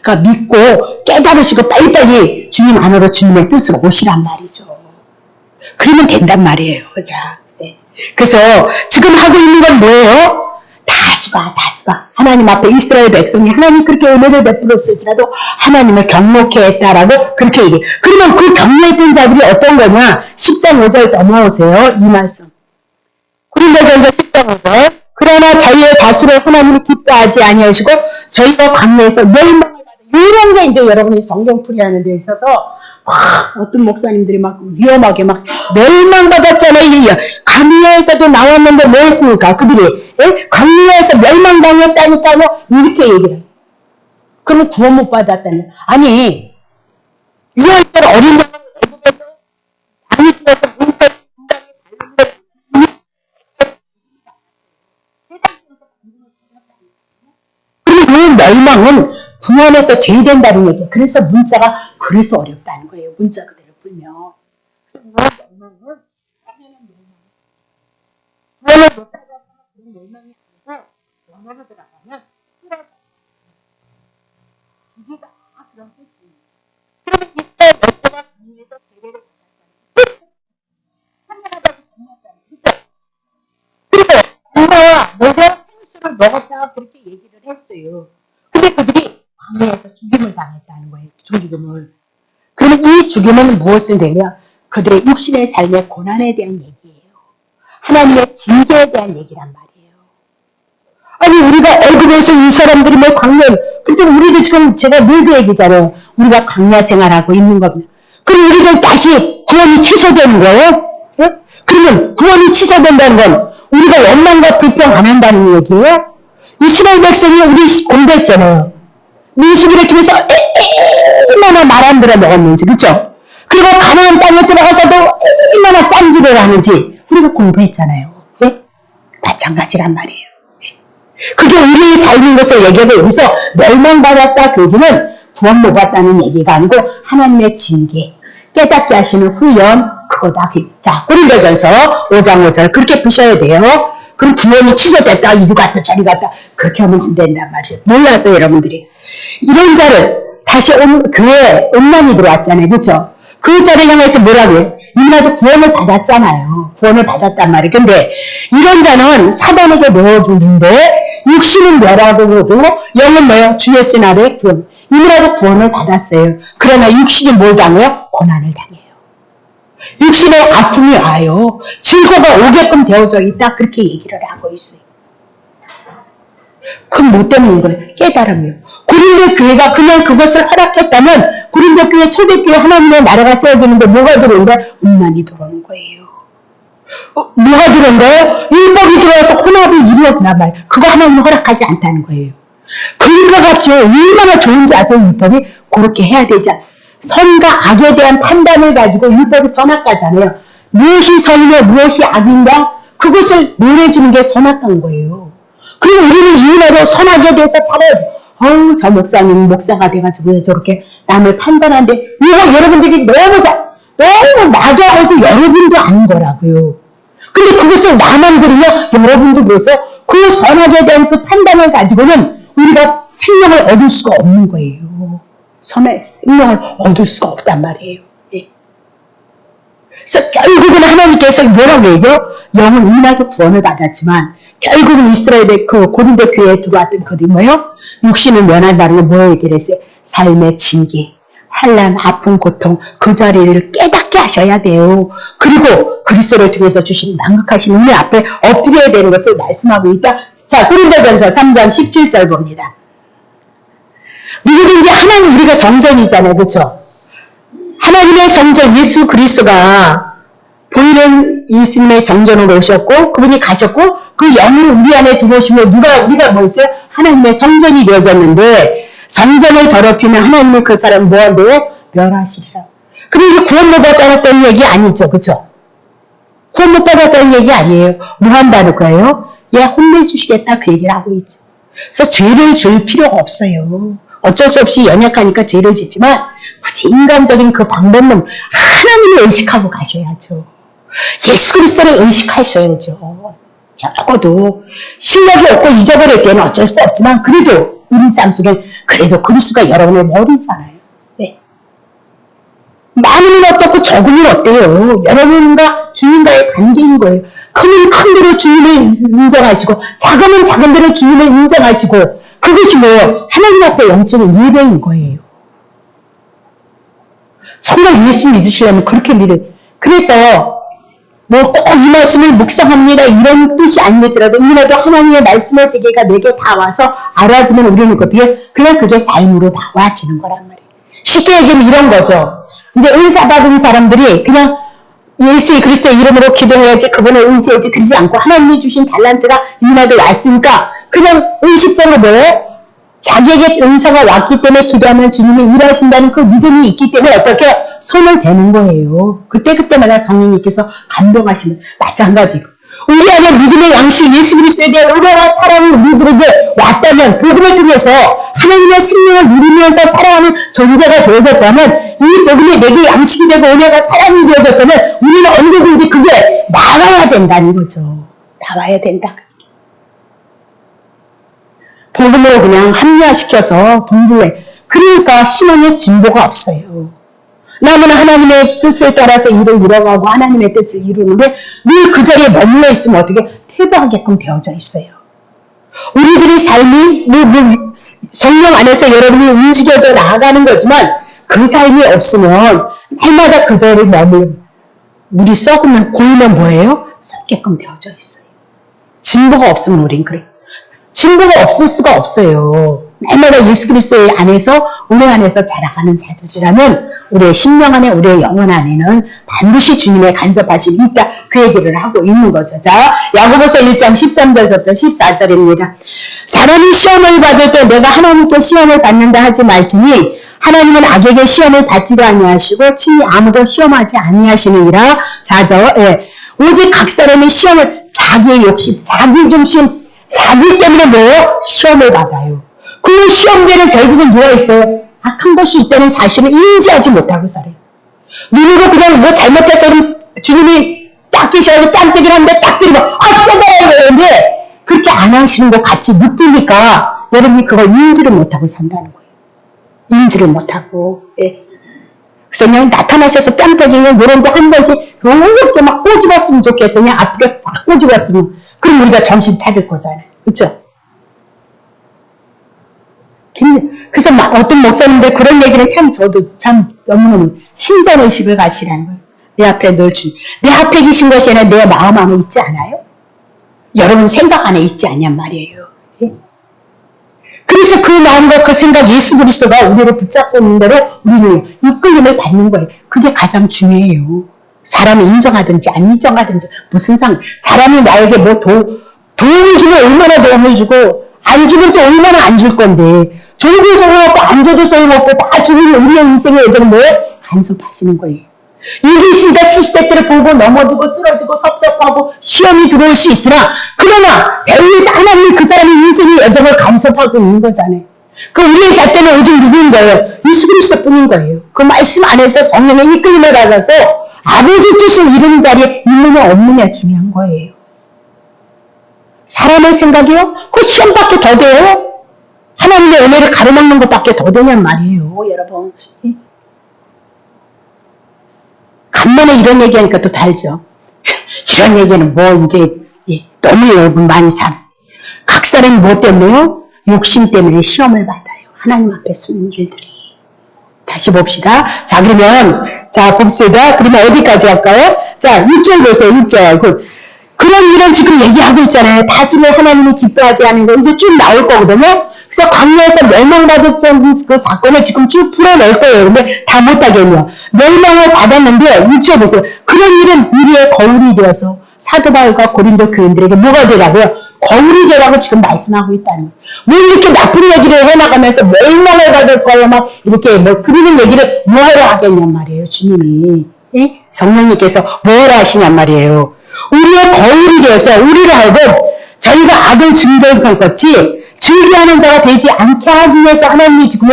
그러니까 믿고 깨달으시고 빨리빨리 주님 안으로 주님의 뜻으로 오시란 말이죠. 그러면 된단 말이에요. 자, 네. 그래서 지금 하고 있는 건 뭐예요? 다수가 하나님 앞에 이스라엘 백성이 하나님 그렇게 은혜를 베풀었을지라도 하나님을 경목해 했다라고 그렇게 얘기해요. 그러면 그 경목했던 자들이 어떤 거냐? 10장 5절 넘어오세요. 이 말씀. 고린도전서 10장 5절. 그러나 저희의 다수를 하나님을 기뻐하지 아니하시고 저희가 광야에서 멸망을 받아. 이런 게 이제 여러분이 성경 풀이하는 데 있어서 어떤 목사님들이 막 위험하게 막 멸망받았잖아요. 광야에서도 나왔는데 뭐 했습니까? 그들이 광야에서 멸망당했다니까요. 이렇게 얘기를 해요. 그러면 구원 못 받았다니. 아니 6월절 어린 양을 애굽에서 양이 죽어서 문까지 중간에 달렸는데 그리고 이 멸망은 구원에서 제외된다는 얘기예요. 그래서 문자가 그래서 어렵다는 거예요. 문자 그대로 풀면. 그래서 이 멸망은 당연한 멸망. 구원을 못하고 그런 멸망이 아니고 영어로 들어가면 죽이다 그런 뜻이에요. 그러면 이스라엘 열조가 강림에서 세례를 받았다는 환영하다고 정말 그리고 엄마와 모든 생수를 먹었다가 그렇게 얘기를 했어요. 근데 그들이 광야에서 죽임을 당했다는 거예요. 죽임을. 그러면 이 죽임은 무엇을 내냐? 그들의 육신의 삶의 고난에 대한 얘기예요. 하나님의 징계에 대한 얘기란 말이에요. 아니 우리가 애굽에서 이 사람들이 뭐 광야, 근데 우리도 지금 제가 늘 그 얘기잖아요. 우리가 광야 생활하고 있는 겁니다. 그럼 우리도 다시 구원이 취소되는 거예요? 그러면 구원이 취소된다는 건 우리가 원망과 불평 안 한다는 얘기예요? 이스라엘 백성이 우리 공부했잖아요. 민수기를 통해서 얼마나 말 안 들어 먹었는지, 그렇죠? 그리고 가나안 땅에 들어가서도 얼마나 쌈질을 하는지 우리가 공부했잖아요. 예? 마찬가지란 말이에요. 그게 우리의 삶인 것을 얘기하고 여기서 멸망받았다 그 얘기는 구원 못 받다는 얘기가 아니고 하나님의 징계, 깨닫게 하시는 후연 그거다. 자, 고린도전서 5장 5절 그렇게 보셔야 돼요. 그럼 구원이 취소됐다, 이리 갔다 저리 갔다 그렇게 하면 안 된단 말이에요. 몰라서 여러분들이 이런 자를 다시 교회에 음란이 들어왔잖아요. 그렇죠? 그 자를 향해서 뭐라고 해요? 이미라도 구원을 받았잖아요. 구원을 받았단 말이에요. 근데 이런 자는 사단에게 넣어주는데 육신은 멸하고 영은 뭐예요? 주 예수 나라의 구원. 이미라도 구원을 받았어요. 그러나 육신이 뭘 당해요? 고난을 당해요. 육신의 아픔이 와요. 증거가 오게끔 되어져 있다. 그렇게 얘기를 하고 있어요. 그럼 뭐 때문인 거예요? 깨달음이요. 고린도 교회가 그냥 그것을 허락했다면 고린도 교회 초대교회 하나님의 나라가 세워지는데 뭐가 들어온 거예요? 음란이 들어오는 거예요. 뭐가 들어온 거예요? 율법이 들어와서 혼합이 이루어진단 말이에요. 그거 하나님이 허락하지 않다는 거예요. 그러니까 같이 얼마나 좋은지 아세요? 율법이 그렇게 해야 되지 않아요. 선과 악에 대한 판단을 가지고 율법이 선악과잖아요. 무엇이 선이며 무엇이 악인가? 그것을 논해주는 게 선악과인 거예요. 그리고 우리는 이윤으로 선악에 대해서 잘해야죠. 저 목사님 목사가 돼가지고 왜 저렇게 남을 판단하는데 이거 여러분들이 너무 나도 알고 여러분도 아는 거라고요. 근데 그것을 나만 그러면 여러분도 그래서 그 선악에 대한 그 판단을 가지고는 우리가 생명을 얻을 수가 없는 거예요. 선의 생명을 얻을 수가 없단 말이에요. 예. 그래서 결국은 하나님께서 뭐라고 얘기해요? 영은 이나도 구원을 받았지만 결국은 이스라엘의 그 고린도 교회에 들어왔던 그들이 뭐예요? 육신을 면한다는 건 뭐 얘기를 했어요? 삶의 징계, 환난, 아픔, 고통 그 자리를 깨닫게 하셔야 돼요. 그리고 그리스도를 통해서 주신 망극하신 은혜 앞에 엎드려야 되는 것을 말씀하고 있다. 자, 고린도전서 3장 17절 봅니다. 누구든지 하나님 우리가 성전이잖아요. 그렇죠? 하나님의 성전 예수 그리스도가 보이는 예수님의 성전으로 오셨고 그분이 가셨고 그 영을 우리 안에 들어오시면 우리가 뭐 있어요? 하나님의 성전이 되어졌는데 성전을 더럽히면 하나님은 그 사람 뭐 한대요? 멸하시리라. 그리고 구원 못 받았다는 얘기 아니죠. 그렇죠? 구원 못 받았다는 얘기 아니에요. 뭐 한다는 거예요? 얘 혼내주시겠다 그 얘기를 하고 있죠. 그래서 죄를 줄 필요가 없어요. 어쩔 수 없이 연약하니까 죄를 짓지만 굳이 인간적인 그 방법은 하나님을 의식하고 가셔야죠. 예수 그리스도를 의식하셔야죠. 적어도 실력이 없고 잊어버릴 때는 어쩔 수 없지만 그래도 우리 삶 속에 그래도 그리스도가 여러분의 머리잖아요. 네. 많으면 어떻고 적으면 어때요? 여러분과 주님과의 관계인 거예요. 크면 큰 대로 주님을 인정하시고 작으면 작은 대로 주님을 인정하시고 그것이 뭐예요? 하나님 앞에 영적인 예배인 거예요. 정말 예수 믿으시려면 그렇게 믿어요. 그래서 뭐 꼭 이 말씀을 묵상합니다 이런 뜻이 아니더라도 이라도 하나님의 말씀의 세계가 내게 다 와서 알아지면 우리는 어떻게 그냥 그게 삶으로 나와지는 거란 말이에요. 쉽게 얘기하면 이런 거죠. 이제 은사 받은 사람들이 그냥 예수 그리스도의 이름으로 기도해야지 그분을 의지해야지 그러지 않고 하나님이 주신 달란트가 이라도 왔으니까 그냥 의식적으로 뭐예요? 자기에게 은사가 왔기 때문에 기도하면 주님이 일하신다는 그 믿음이 있기 때문에 어떻게 손을 대는 거예요. 그때마다 성령님께서 감동하시면 마찬가지고 우리 안에 믿음의 양식 예수 그리스도에 대한 은혜와 사랑을 우리들에게 왔다면 복음을 통해서 하나님의 생명을 누리면서 살아가는 존재가 되어졌다면 이 복음이 내게 양식이 되고 은혜가 사랑이 되어졌다면 우리는 언제든지 그게 나와야 된다는 거죠. 나와야 된다. 복음으로 그냥 합리화시켜서 분부해. 그러니까 신앙의 진보가 없어요. 남은 하나님의 뜻을 따라서 일을 이뤄가고 하나님의 뜻을 이루는데 늘 그 자리에 머물러 있으면 어떻게 퇴보하게끔 되어져 있어요. 우리들의 삶이 성령 안에서 여러분이 움직여져 나아가는 거지만 그 삶이 없으면 날마다 그 자리에 머물러 물이 썩으면 고이면 뭐예요? 썩게끔 되어져 있어요. 진보가 없으면 우린 그래요. 진보가 없을 수가 없어요. 날마다 예수 그리스도의 안에서 은혜 안에서 자라가는 자들이라면 우리의 심령 안에, 우리의 영혼 안에는 반드시 주님의 간섭하심이 있다. 그 얘기를 하고 있는 거죠. 자, 야고보서 1장 13절부터 14절입니다. 사람이 시험을 받을 때 내가 하나님께 시험을 받는다 하지 말지니 하나님은 악에게 시험을 받지도 아니하시고 친히 아무도 시험하지 아니하시느니라. 4절. 오직 각 사람이 시험을 자기의 욕심, 자기 중심, 자기 때문에 시험을 받아요. 그 시험대는 결국은 누가 있어요? 악한 것이 있다는 사실을 인지하지 못하고 살아요. 눈으로 그냥 잘못해서 주님이 딱 계셔가지고 깜짝이라 하는데 딱 들으면 빼달라고 그러는데 그렇게 안 하시는 것 같이 느끼니까 여러분이 그걸 인지를 못하고 산다는 거예요. 인지를 못하고. 예. 그래서 그냥 나타나셔서 뺨때기는 이런데 한 번씩 이렇게 막 꼬집었으면 좋겠어. 그냥 아프게 막 꼬집었으면. 그럼 우리가 정신 차릴 거잖아요. 그렇죠? 그래서 막 어떤 목사님들 그런 얘기는 참 저도 참 너무너무 신전의식을 가시라는 거예요. 내 앞에 늘 내 앞에 계신 것이 아니라 내 마음 안에 있지 않아요? 여러분 생각 안에 있지 않냔 말이에요. 예? 그래서 그 마음과 그 생각 예수 그리스도가 우리를 붙잡고 있는 대로 우리는 이끌림을 받는 거예요. 그게 가장 중요해요. 사람이 인정하든지 안 인정하든지 무슨 사람이 나에게 도움을 주면 얼마나 도움을 주고 안 주면 또 얼마나 안 줄 건데 줘도 소용없고 안 줘도 소용없고 다 주면 우리의 인생의 여정을 간섭하시는 거예요. 이게 있으니까 시시때 때를 보고 넘어지고 쓰러지고 섭섭하고 시험이 들어올 수 있으나 그러나 배후에서 하나님이 그 사람의 인생의 여정을 간섭하고 있는 거잖아요. 그 우리의 잣대는 오직 누구인 거예요? 예수 그리스도 뿐인 거예요. 그 말씀 안에서 성령의 이끌림을 받아서 아버지 뜻을 이루는 자리에 있느냐 없느냐 중요한 거예요. 사람의 생각이요? 그 시험밖에 더 돼요? 하나님의 은혜를 가로막는 것밖에 더 되냔 말이에요, 여러분. 간만에 이런 얘기하니까 또 달죠. 이런 얘기는 너무 여러분 많이 각 사람이 뭐 때문에요? 욕심 때문에 시험을 받아요. 하나님 앞에 서는 일들이. 다시 봅시다. 자, 봅시다. 그러면 어디까지 할까요? 자, 6절 보세요, 6절. 그런 일은 지금 얘기하고 있잖아요. 다스릴 하나님이 기뻐하지 않은 거, 이게 쭉 나올 거거든요. 그래서 광야에서 멸망받았던 그 사건을 지금 쭉 풀어낼 거예요. 근데 다 못하겠네요. 멸망을 받았는데 6절 보세요. 그런 일은 우리의 거울이 되어서 사도 바울과 고린도 교인들에게 뭐가 되라고요? 거울이 되라고 지금 말씀하고 있다는 거예요. 왜 이렇게 나쁜 얘기를 해나가면서 멸망을 받을 거예요? 막 이렇게 그러는 얘기를 뭐하러 하겠냔 말이에요. 주님이. 예? 성령님께서 뭐하러 하시냔 말이에요. 우리의 거울이 되어서 우리를 하여금 저희가 악을 증거할 것이 즐겨하는 자가 되지 않게 하기 위해서 하나님이 지금요,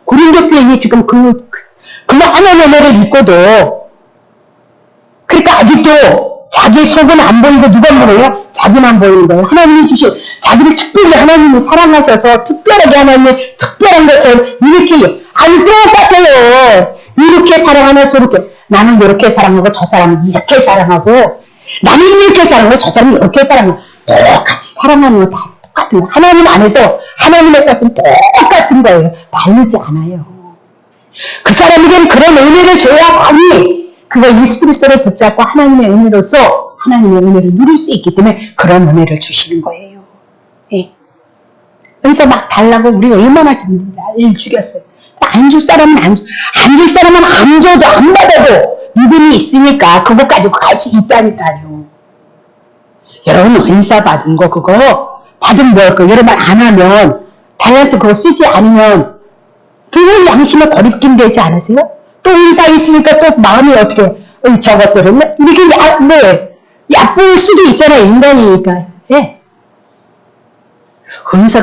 고린도 교인이 지금 그만한 은혜를 입고도, 그러니까 아직도 자기 속은 안 보이고 누가 보여요? 자기만 보이는 거예요. 하나님이 주신, 자기를 특별히 하나님이 사랑하셔서 특별하게 하나님이 특별한 것처럼 이렇게, 안 똑같아요. 이렇게 사랑하면 저렇게. 나는 이렇게 사랑하고 저 사람은 이렇게 사랑하고, 나는 이렇게 사랑하고 저 사람은 이렇게 사랑하고, 똑같이 사랑하는 거 다. 똑같은 거. 하나님 안에서 하나님의 것은 똑같은 거예요. 다르지 않아요. 그 사람에게는 그런 은혜를 줘야 하니 그가 예수 그리스도를 붙잡고 하나님의 은혜로서 하나님의 은혜를 누릴 수 있기 때문에 그런 은혜를 주시는 거예요. 예. 그래서 막 달라고 우리가 얼마나 나를 죽였어요. 안 줄 사람은 안 줘도 안 받아도 믿음이 있으니까 그것 가지고 갈 수 있다니까요. 여러분 은사 받은 거 그거 받은 걸 여러분 안 하면 달란트 그거 쓰지 않으면 그걸 양심에 거리낌 되지 않으세요? 또 은사 있으니까 또 마음이 어떻게 저것들은 이렇게 얕볼 수도 있잖아요. 인간이니까. 예. 은사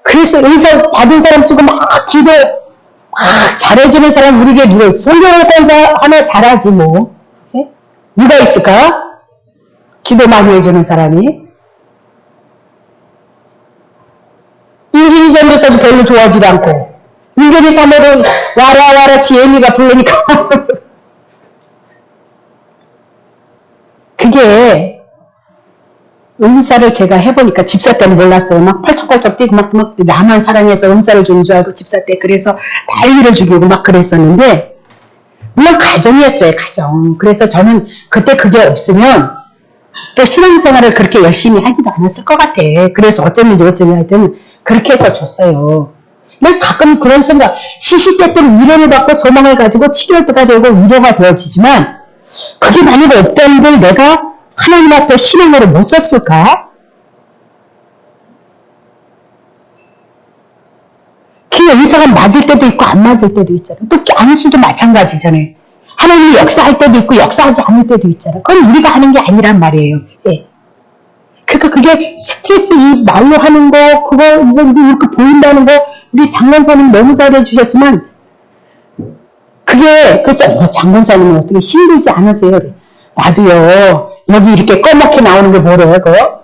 그래서 은사 받은 사람 치고 막 기도 막 잘해주는 사람 우리에게 누가 손교할 권사 하나 잘하지 뭐. 예? 누가 있을까? 기도 많이 해주는 사람이. 인진이 전도서도 별로 좋아하지도 않고 인견이 사모로 와라 지혜미가 부르니까 그게 은사를 제가 해보니까 집사 때는 몰랐어요. 막 펄쩍펄쩍 뛰고 막 나만 사랑해서 은사를 준 줄 알고 집사 때 그래서 난리를 죽이고 막 그랬었는데 물론 가정이었어요. 가정. 그래서 저는 그때 그게 없으면 또 신앙생활을 그렇게 열심히 하지도 않았을 것 같아. 그래서 어쩌는지 하여튼 그렇게 해서 줬어요. 난 가끔 그런 생각, 시시때때로 위로를 받고 소망을 가지고 치료가 되고 위로가 되어지지만 그게 만약 없다는데 내가 하나님 앞에 신앙으로 못 썼을까? 그 의사가 맞을 때도 있고 안 맞을 때도 있잖아. 또 안수도 마찬가지잖아요. 하나님이 역사할 때도 있고 역사하지 않을 때도 있잖아. 그건 우리가 하는 게 아니란 말이에요. 예. 그러니까 그게 스트레스, 이 말로 하는 거, 그거, 이거 이렇게 보인다는 거, 우리 장관사님 너무 잘해주셨지만, 그게, 글쎄, 장관사님은 어떻게 힘들지 않으세요? 나도요, 여기 이렇게 꺼멓게 나오는 게 뭐래요, 그거?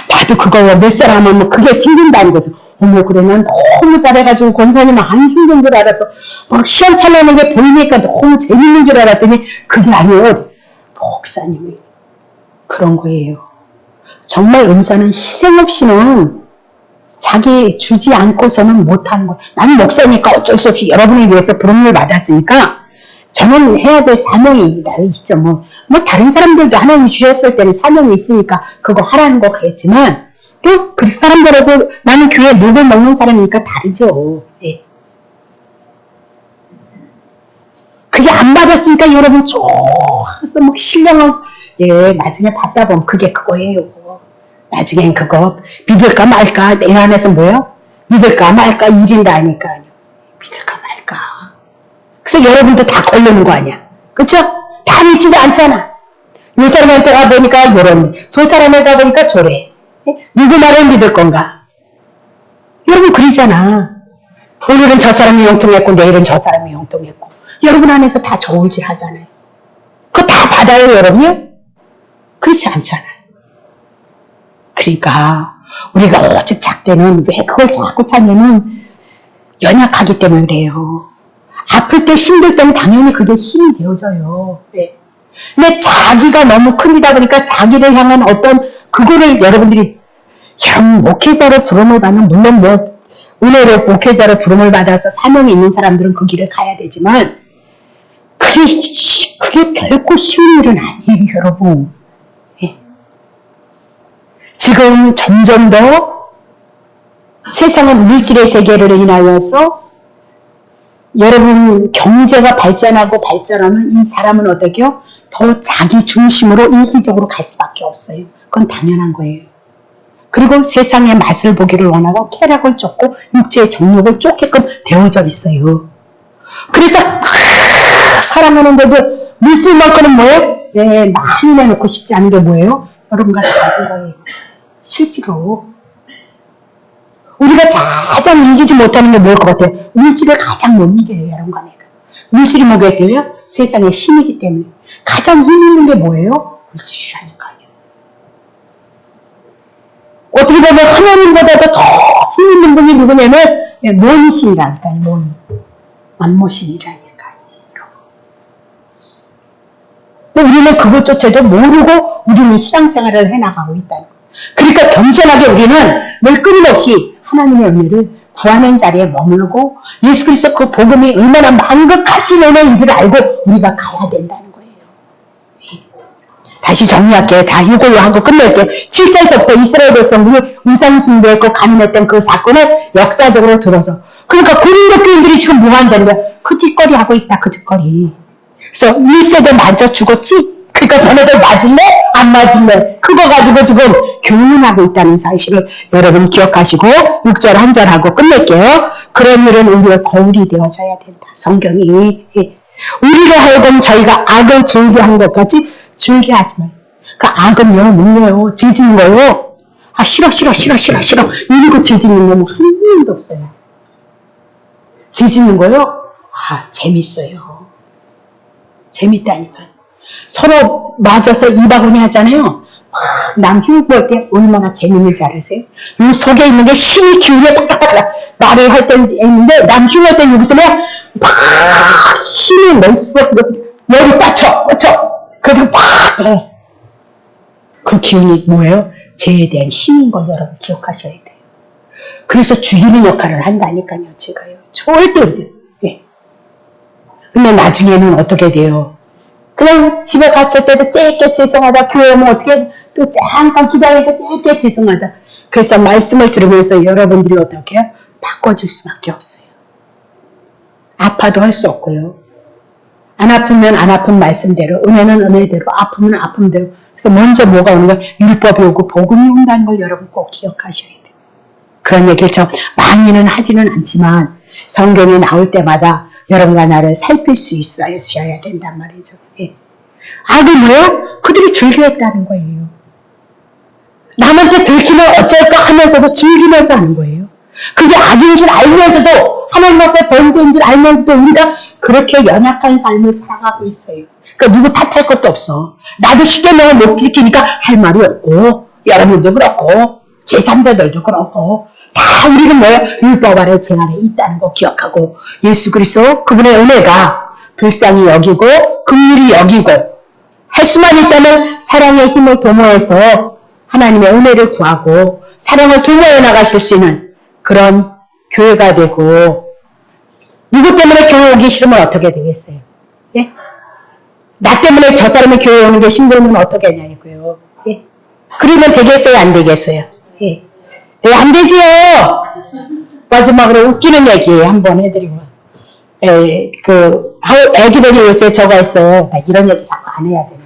나도 그거 몇 사람 하면 그게 생긴다는 거죠. 어머, 그래, 난 너무 잘해가지고 권사님은 안 힘든 줄 알아서, 막 시험찰나는 게 보이니까 너무 재밌는 줄 알았더니, 그게 아니에요. 목사님이. 그런 거예요. 정말 은사는 희생 없이는 자기 주지 않고서는 못하는 거예요. 나는 목사니까 어쩔 수 없이 여러분을 위해서 부름을 받았으니까 저는 해야 될 사명이 있죠. 뭐 다른 사람들도 하나님이 주셨을 때는 사명이 있으니까 그거 하라는 거겠지만 또 그 사람들하고 나는 교회 목을 먹는 사람이니까 다르죠. 예. 그게 안 받았으니까 여러분 좋아서 막 신령한 예, 나중에 받다 보면 그게 그거예요. 나중엔 그거 믿을까 말까 내 안에서 뭐예요? 믿을까 말까 일인다 하니까 믿을까 말까. 그래서 여러분도 다 걸리는 거 아니야. 그쵸? 다 믿지도 않잖아. 이 사람한테 가보니까 요런 저 사람한테 가보니까 저래. 누구 말을 믿을 건가? 여러분 그러잖아. 오늘은 저 사람이 용통했고 내일은 저 사람이 용통했고 여러분 안에서 다 저울질 하잖아요. 그거 다 받아요 여러분이? 그렇지 않잖아요. 그러니까 우리가 오직 작대는 왜 그걸 자꾸 찾냐면 연약하기 때문에 그래요. 아플 때 힘들 때는 당연히 그게 힘이 되어져요. 네. 근데 자기가 너무 크다 보니까 자기를 향한 어떤 그거를 여러분들이 여러분 목회자로 부름을 받는 물론 뭐 은혜로 목회자로 부름을 받아서 사명이 있는 사람들은 그 길을 가야 되지만 그게 결코 쉬운 일은 아니에요 여러분. 예. 지금 점점 더 세상은 물질의 세계를 인하여서 여러분 경제가 발전하고 발전하면 이 사람은 어떻게요? 더 자기 중심으로 이기적으로 갈 수밖에 없어요. 그건 당연한 거예요. 그리고 세상의 맛을 보기를 원하고 쾌락을 쫓고 육체의 정욕을 쫓게끔 되어져 있어요. 그래서 사랑하는데도 물질만큼은 뭐예요? 네, 많이 내놓고 싶지 않은 게 뭐예요? 여러분과 다른 거예요. 실제로 우리가 가장 이기지 못하는 게 뭘 것 같아요? 물질을 가장 못 이겨요. 여러분과 내가. 물질이 뭐겠대요? 세상의 힘이기 때문에. 가장 힘 있는 게 뭐예요? 물질이라니까요. 어떻게 보면 하나님보다도 더 힘 있는 분이 누구냐면 모니신이라니까요. 모니. 만모신이라니까요. 우리는 그것조차도 모르고 우리는 신앙생활을 해나가고 있다는 거예요. 그러니까 겸손하게 우리는 늘 끊임없이 하나님의 은혜를 구하는 자리에 머물고 예수 그리스도 그 복음이 얼마나 만극하신 은혜인지를 알고 우리가 가야 된다는 거예요. 다시 정리할게요. 다 이걸로 하고 끝낼게요. 7절서부터 이스라엘 백성들이 우상 숭배했고 간음했던 그 사건을 역사적으로 들어서 그러니까 고린도 교인들이 지금 뭐 한다는 거야? 그 짓거리 하고 있다. 그 짓거리. 그래서 1세대 맞아 죽었지? 그러니까 너네들 맞을래? 안 맞을래? 그거 가지고 지금 교훈하고 있다는 사실을 여러분 기억하시고 6절 한 절 하고 끝낼게요. 그런 일은 우리의 거울이 되어져야 된다. 성경이. 우리로 하여금 저희가 악을 즐겨한 것 같이 즐겨하지 말고. 그 악은요, 뭐예요? 죄 짓는 거요. 아, 싫어. 이러고 죄 짓는 놈은 한 명도 없어요. 죄 짓는 거요? 아, 재밌어요. 재밌다니까. 서로 맞아서 이바구니 하잖아요. 남 흉부할 때 얼마나 재밌는지 알으세요? 이 속에 있는 게 힘이 기울여 딱딱딱 말을 할 때 있는데 남 흉할 때 여기서 막 힘이 열이 빠쳐. 그래서 그 기운이 뭐예요? 죄에 대한 힘인 걸 여러분 기억하셔야 돼요. 그래서 죽이는 역할을 한다니까요. 제가요. 절대 그러지. 예. 근데 나중에는 어떻게 돼요? 그냥 집에 갔을 때도 째게 죄송하다. 교회 오면 어떻게 또 잠깐 기다리니까 째게 죄송하다. 그래서 말씀을 들으면서 여러분들이 어떻게 해요? 바꿔줄 수밖에 없어요. 아파도 할 수 없고요. 안 아프면 안 아픈 말씀대로, 은혜는 은혜대로, 아프면 아픔대로. 그래서 먼저 뭐가 오는 걸 율법이 오고 복음이 온다는 걸 여러분 꼭 기억하셔야 돼요. 그런 얘기를 저 많이는 하지는 않지만 성경에 나올 때마다 여러분과 나를 살필 수 있어야 된단 말이죠. 예. 악이 뭐예요? 그들이 즐겨했다는 거예요. 남한테 들키면 어쩔까 하면서도 즐기면서 하는 거예요. 그게 악인 줄 알면서도, 하나님 앞에 범죄인 줄 알면서도 우리가 그렇게 연약한 삶을 살아가고 있어요. 그러니까 누구 탓할 것도 없어. 나도 십계명을 못 지키니까 할 말이 없고, 여러분도 그렇고, 제3자들도 그렇고, 다 우리는 뭐예요? 율법 아래 제 아래 있다는 거 기억하고, 예수 그리스도 그분의 은혜가 불쌍히 여기고 긍휼히 여기고 할 수만 있다면 사랑의 힘을 도모해서 하나님의 은혜를 구하고 사랑을 도모해 나가실 수 있는 그런 교회가 되고, 누구 때문에 교회 오기 싫으면 어떻게 되겠어요? 예? 나 때문에 저 사람이 교회 오는 게 힘들면 어떻게 하냐고요. 예? 그러면 되겠어요? 안 되겠어요? 예. 네, 안 되지요. 마지막으로 웃기는 얘기 한번 해드리고. 애기들이 요새 저거 했어요. 나 이런 얘기 자꾸 안 해야 되나.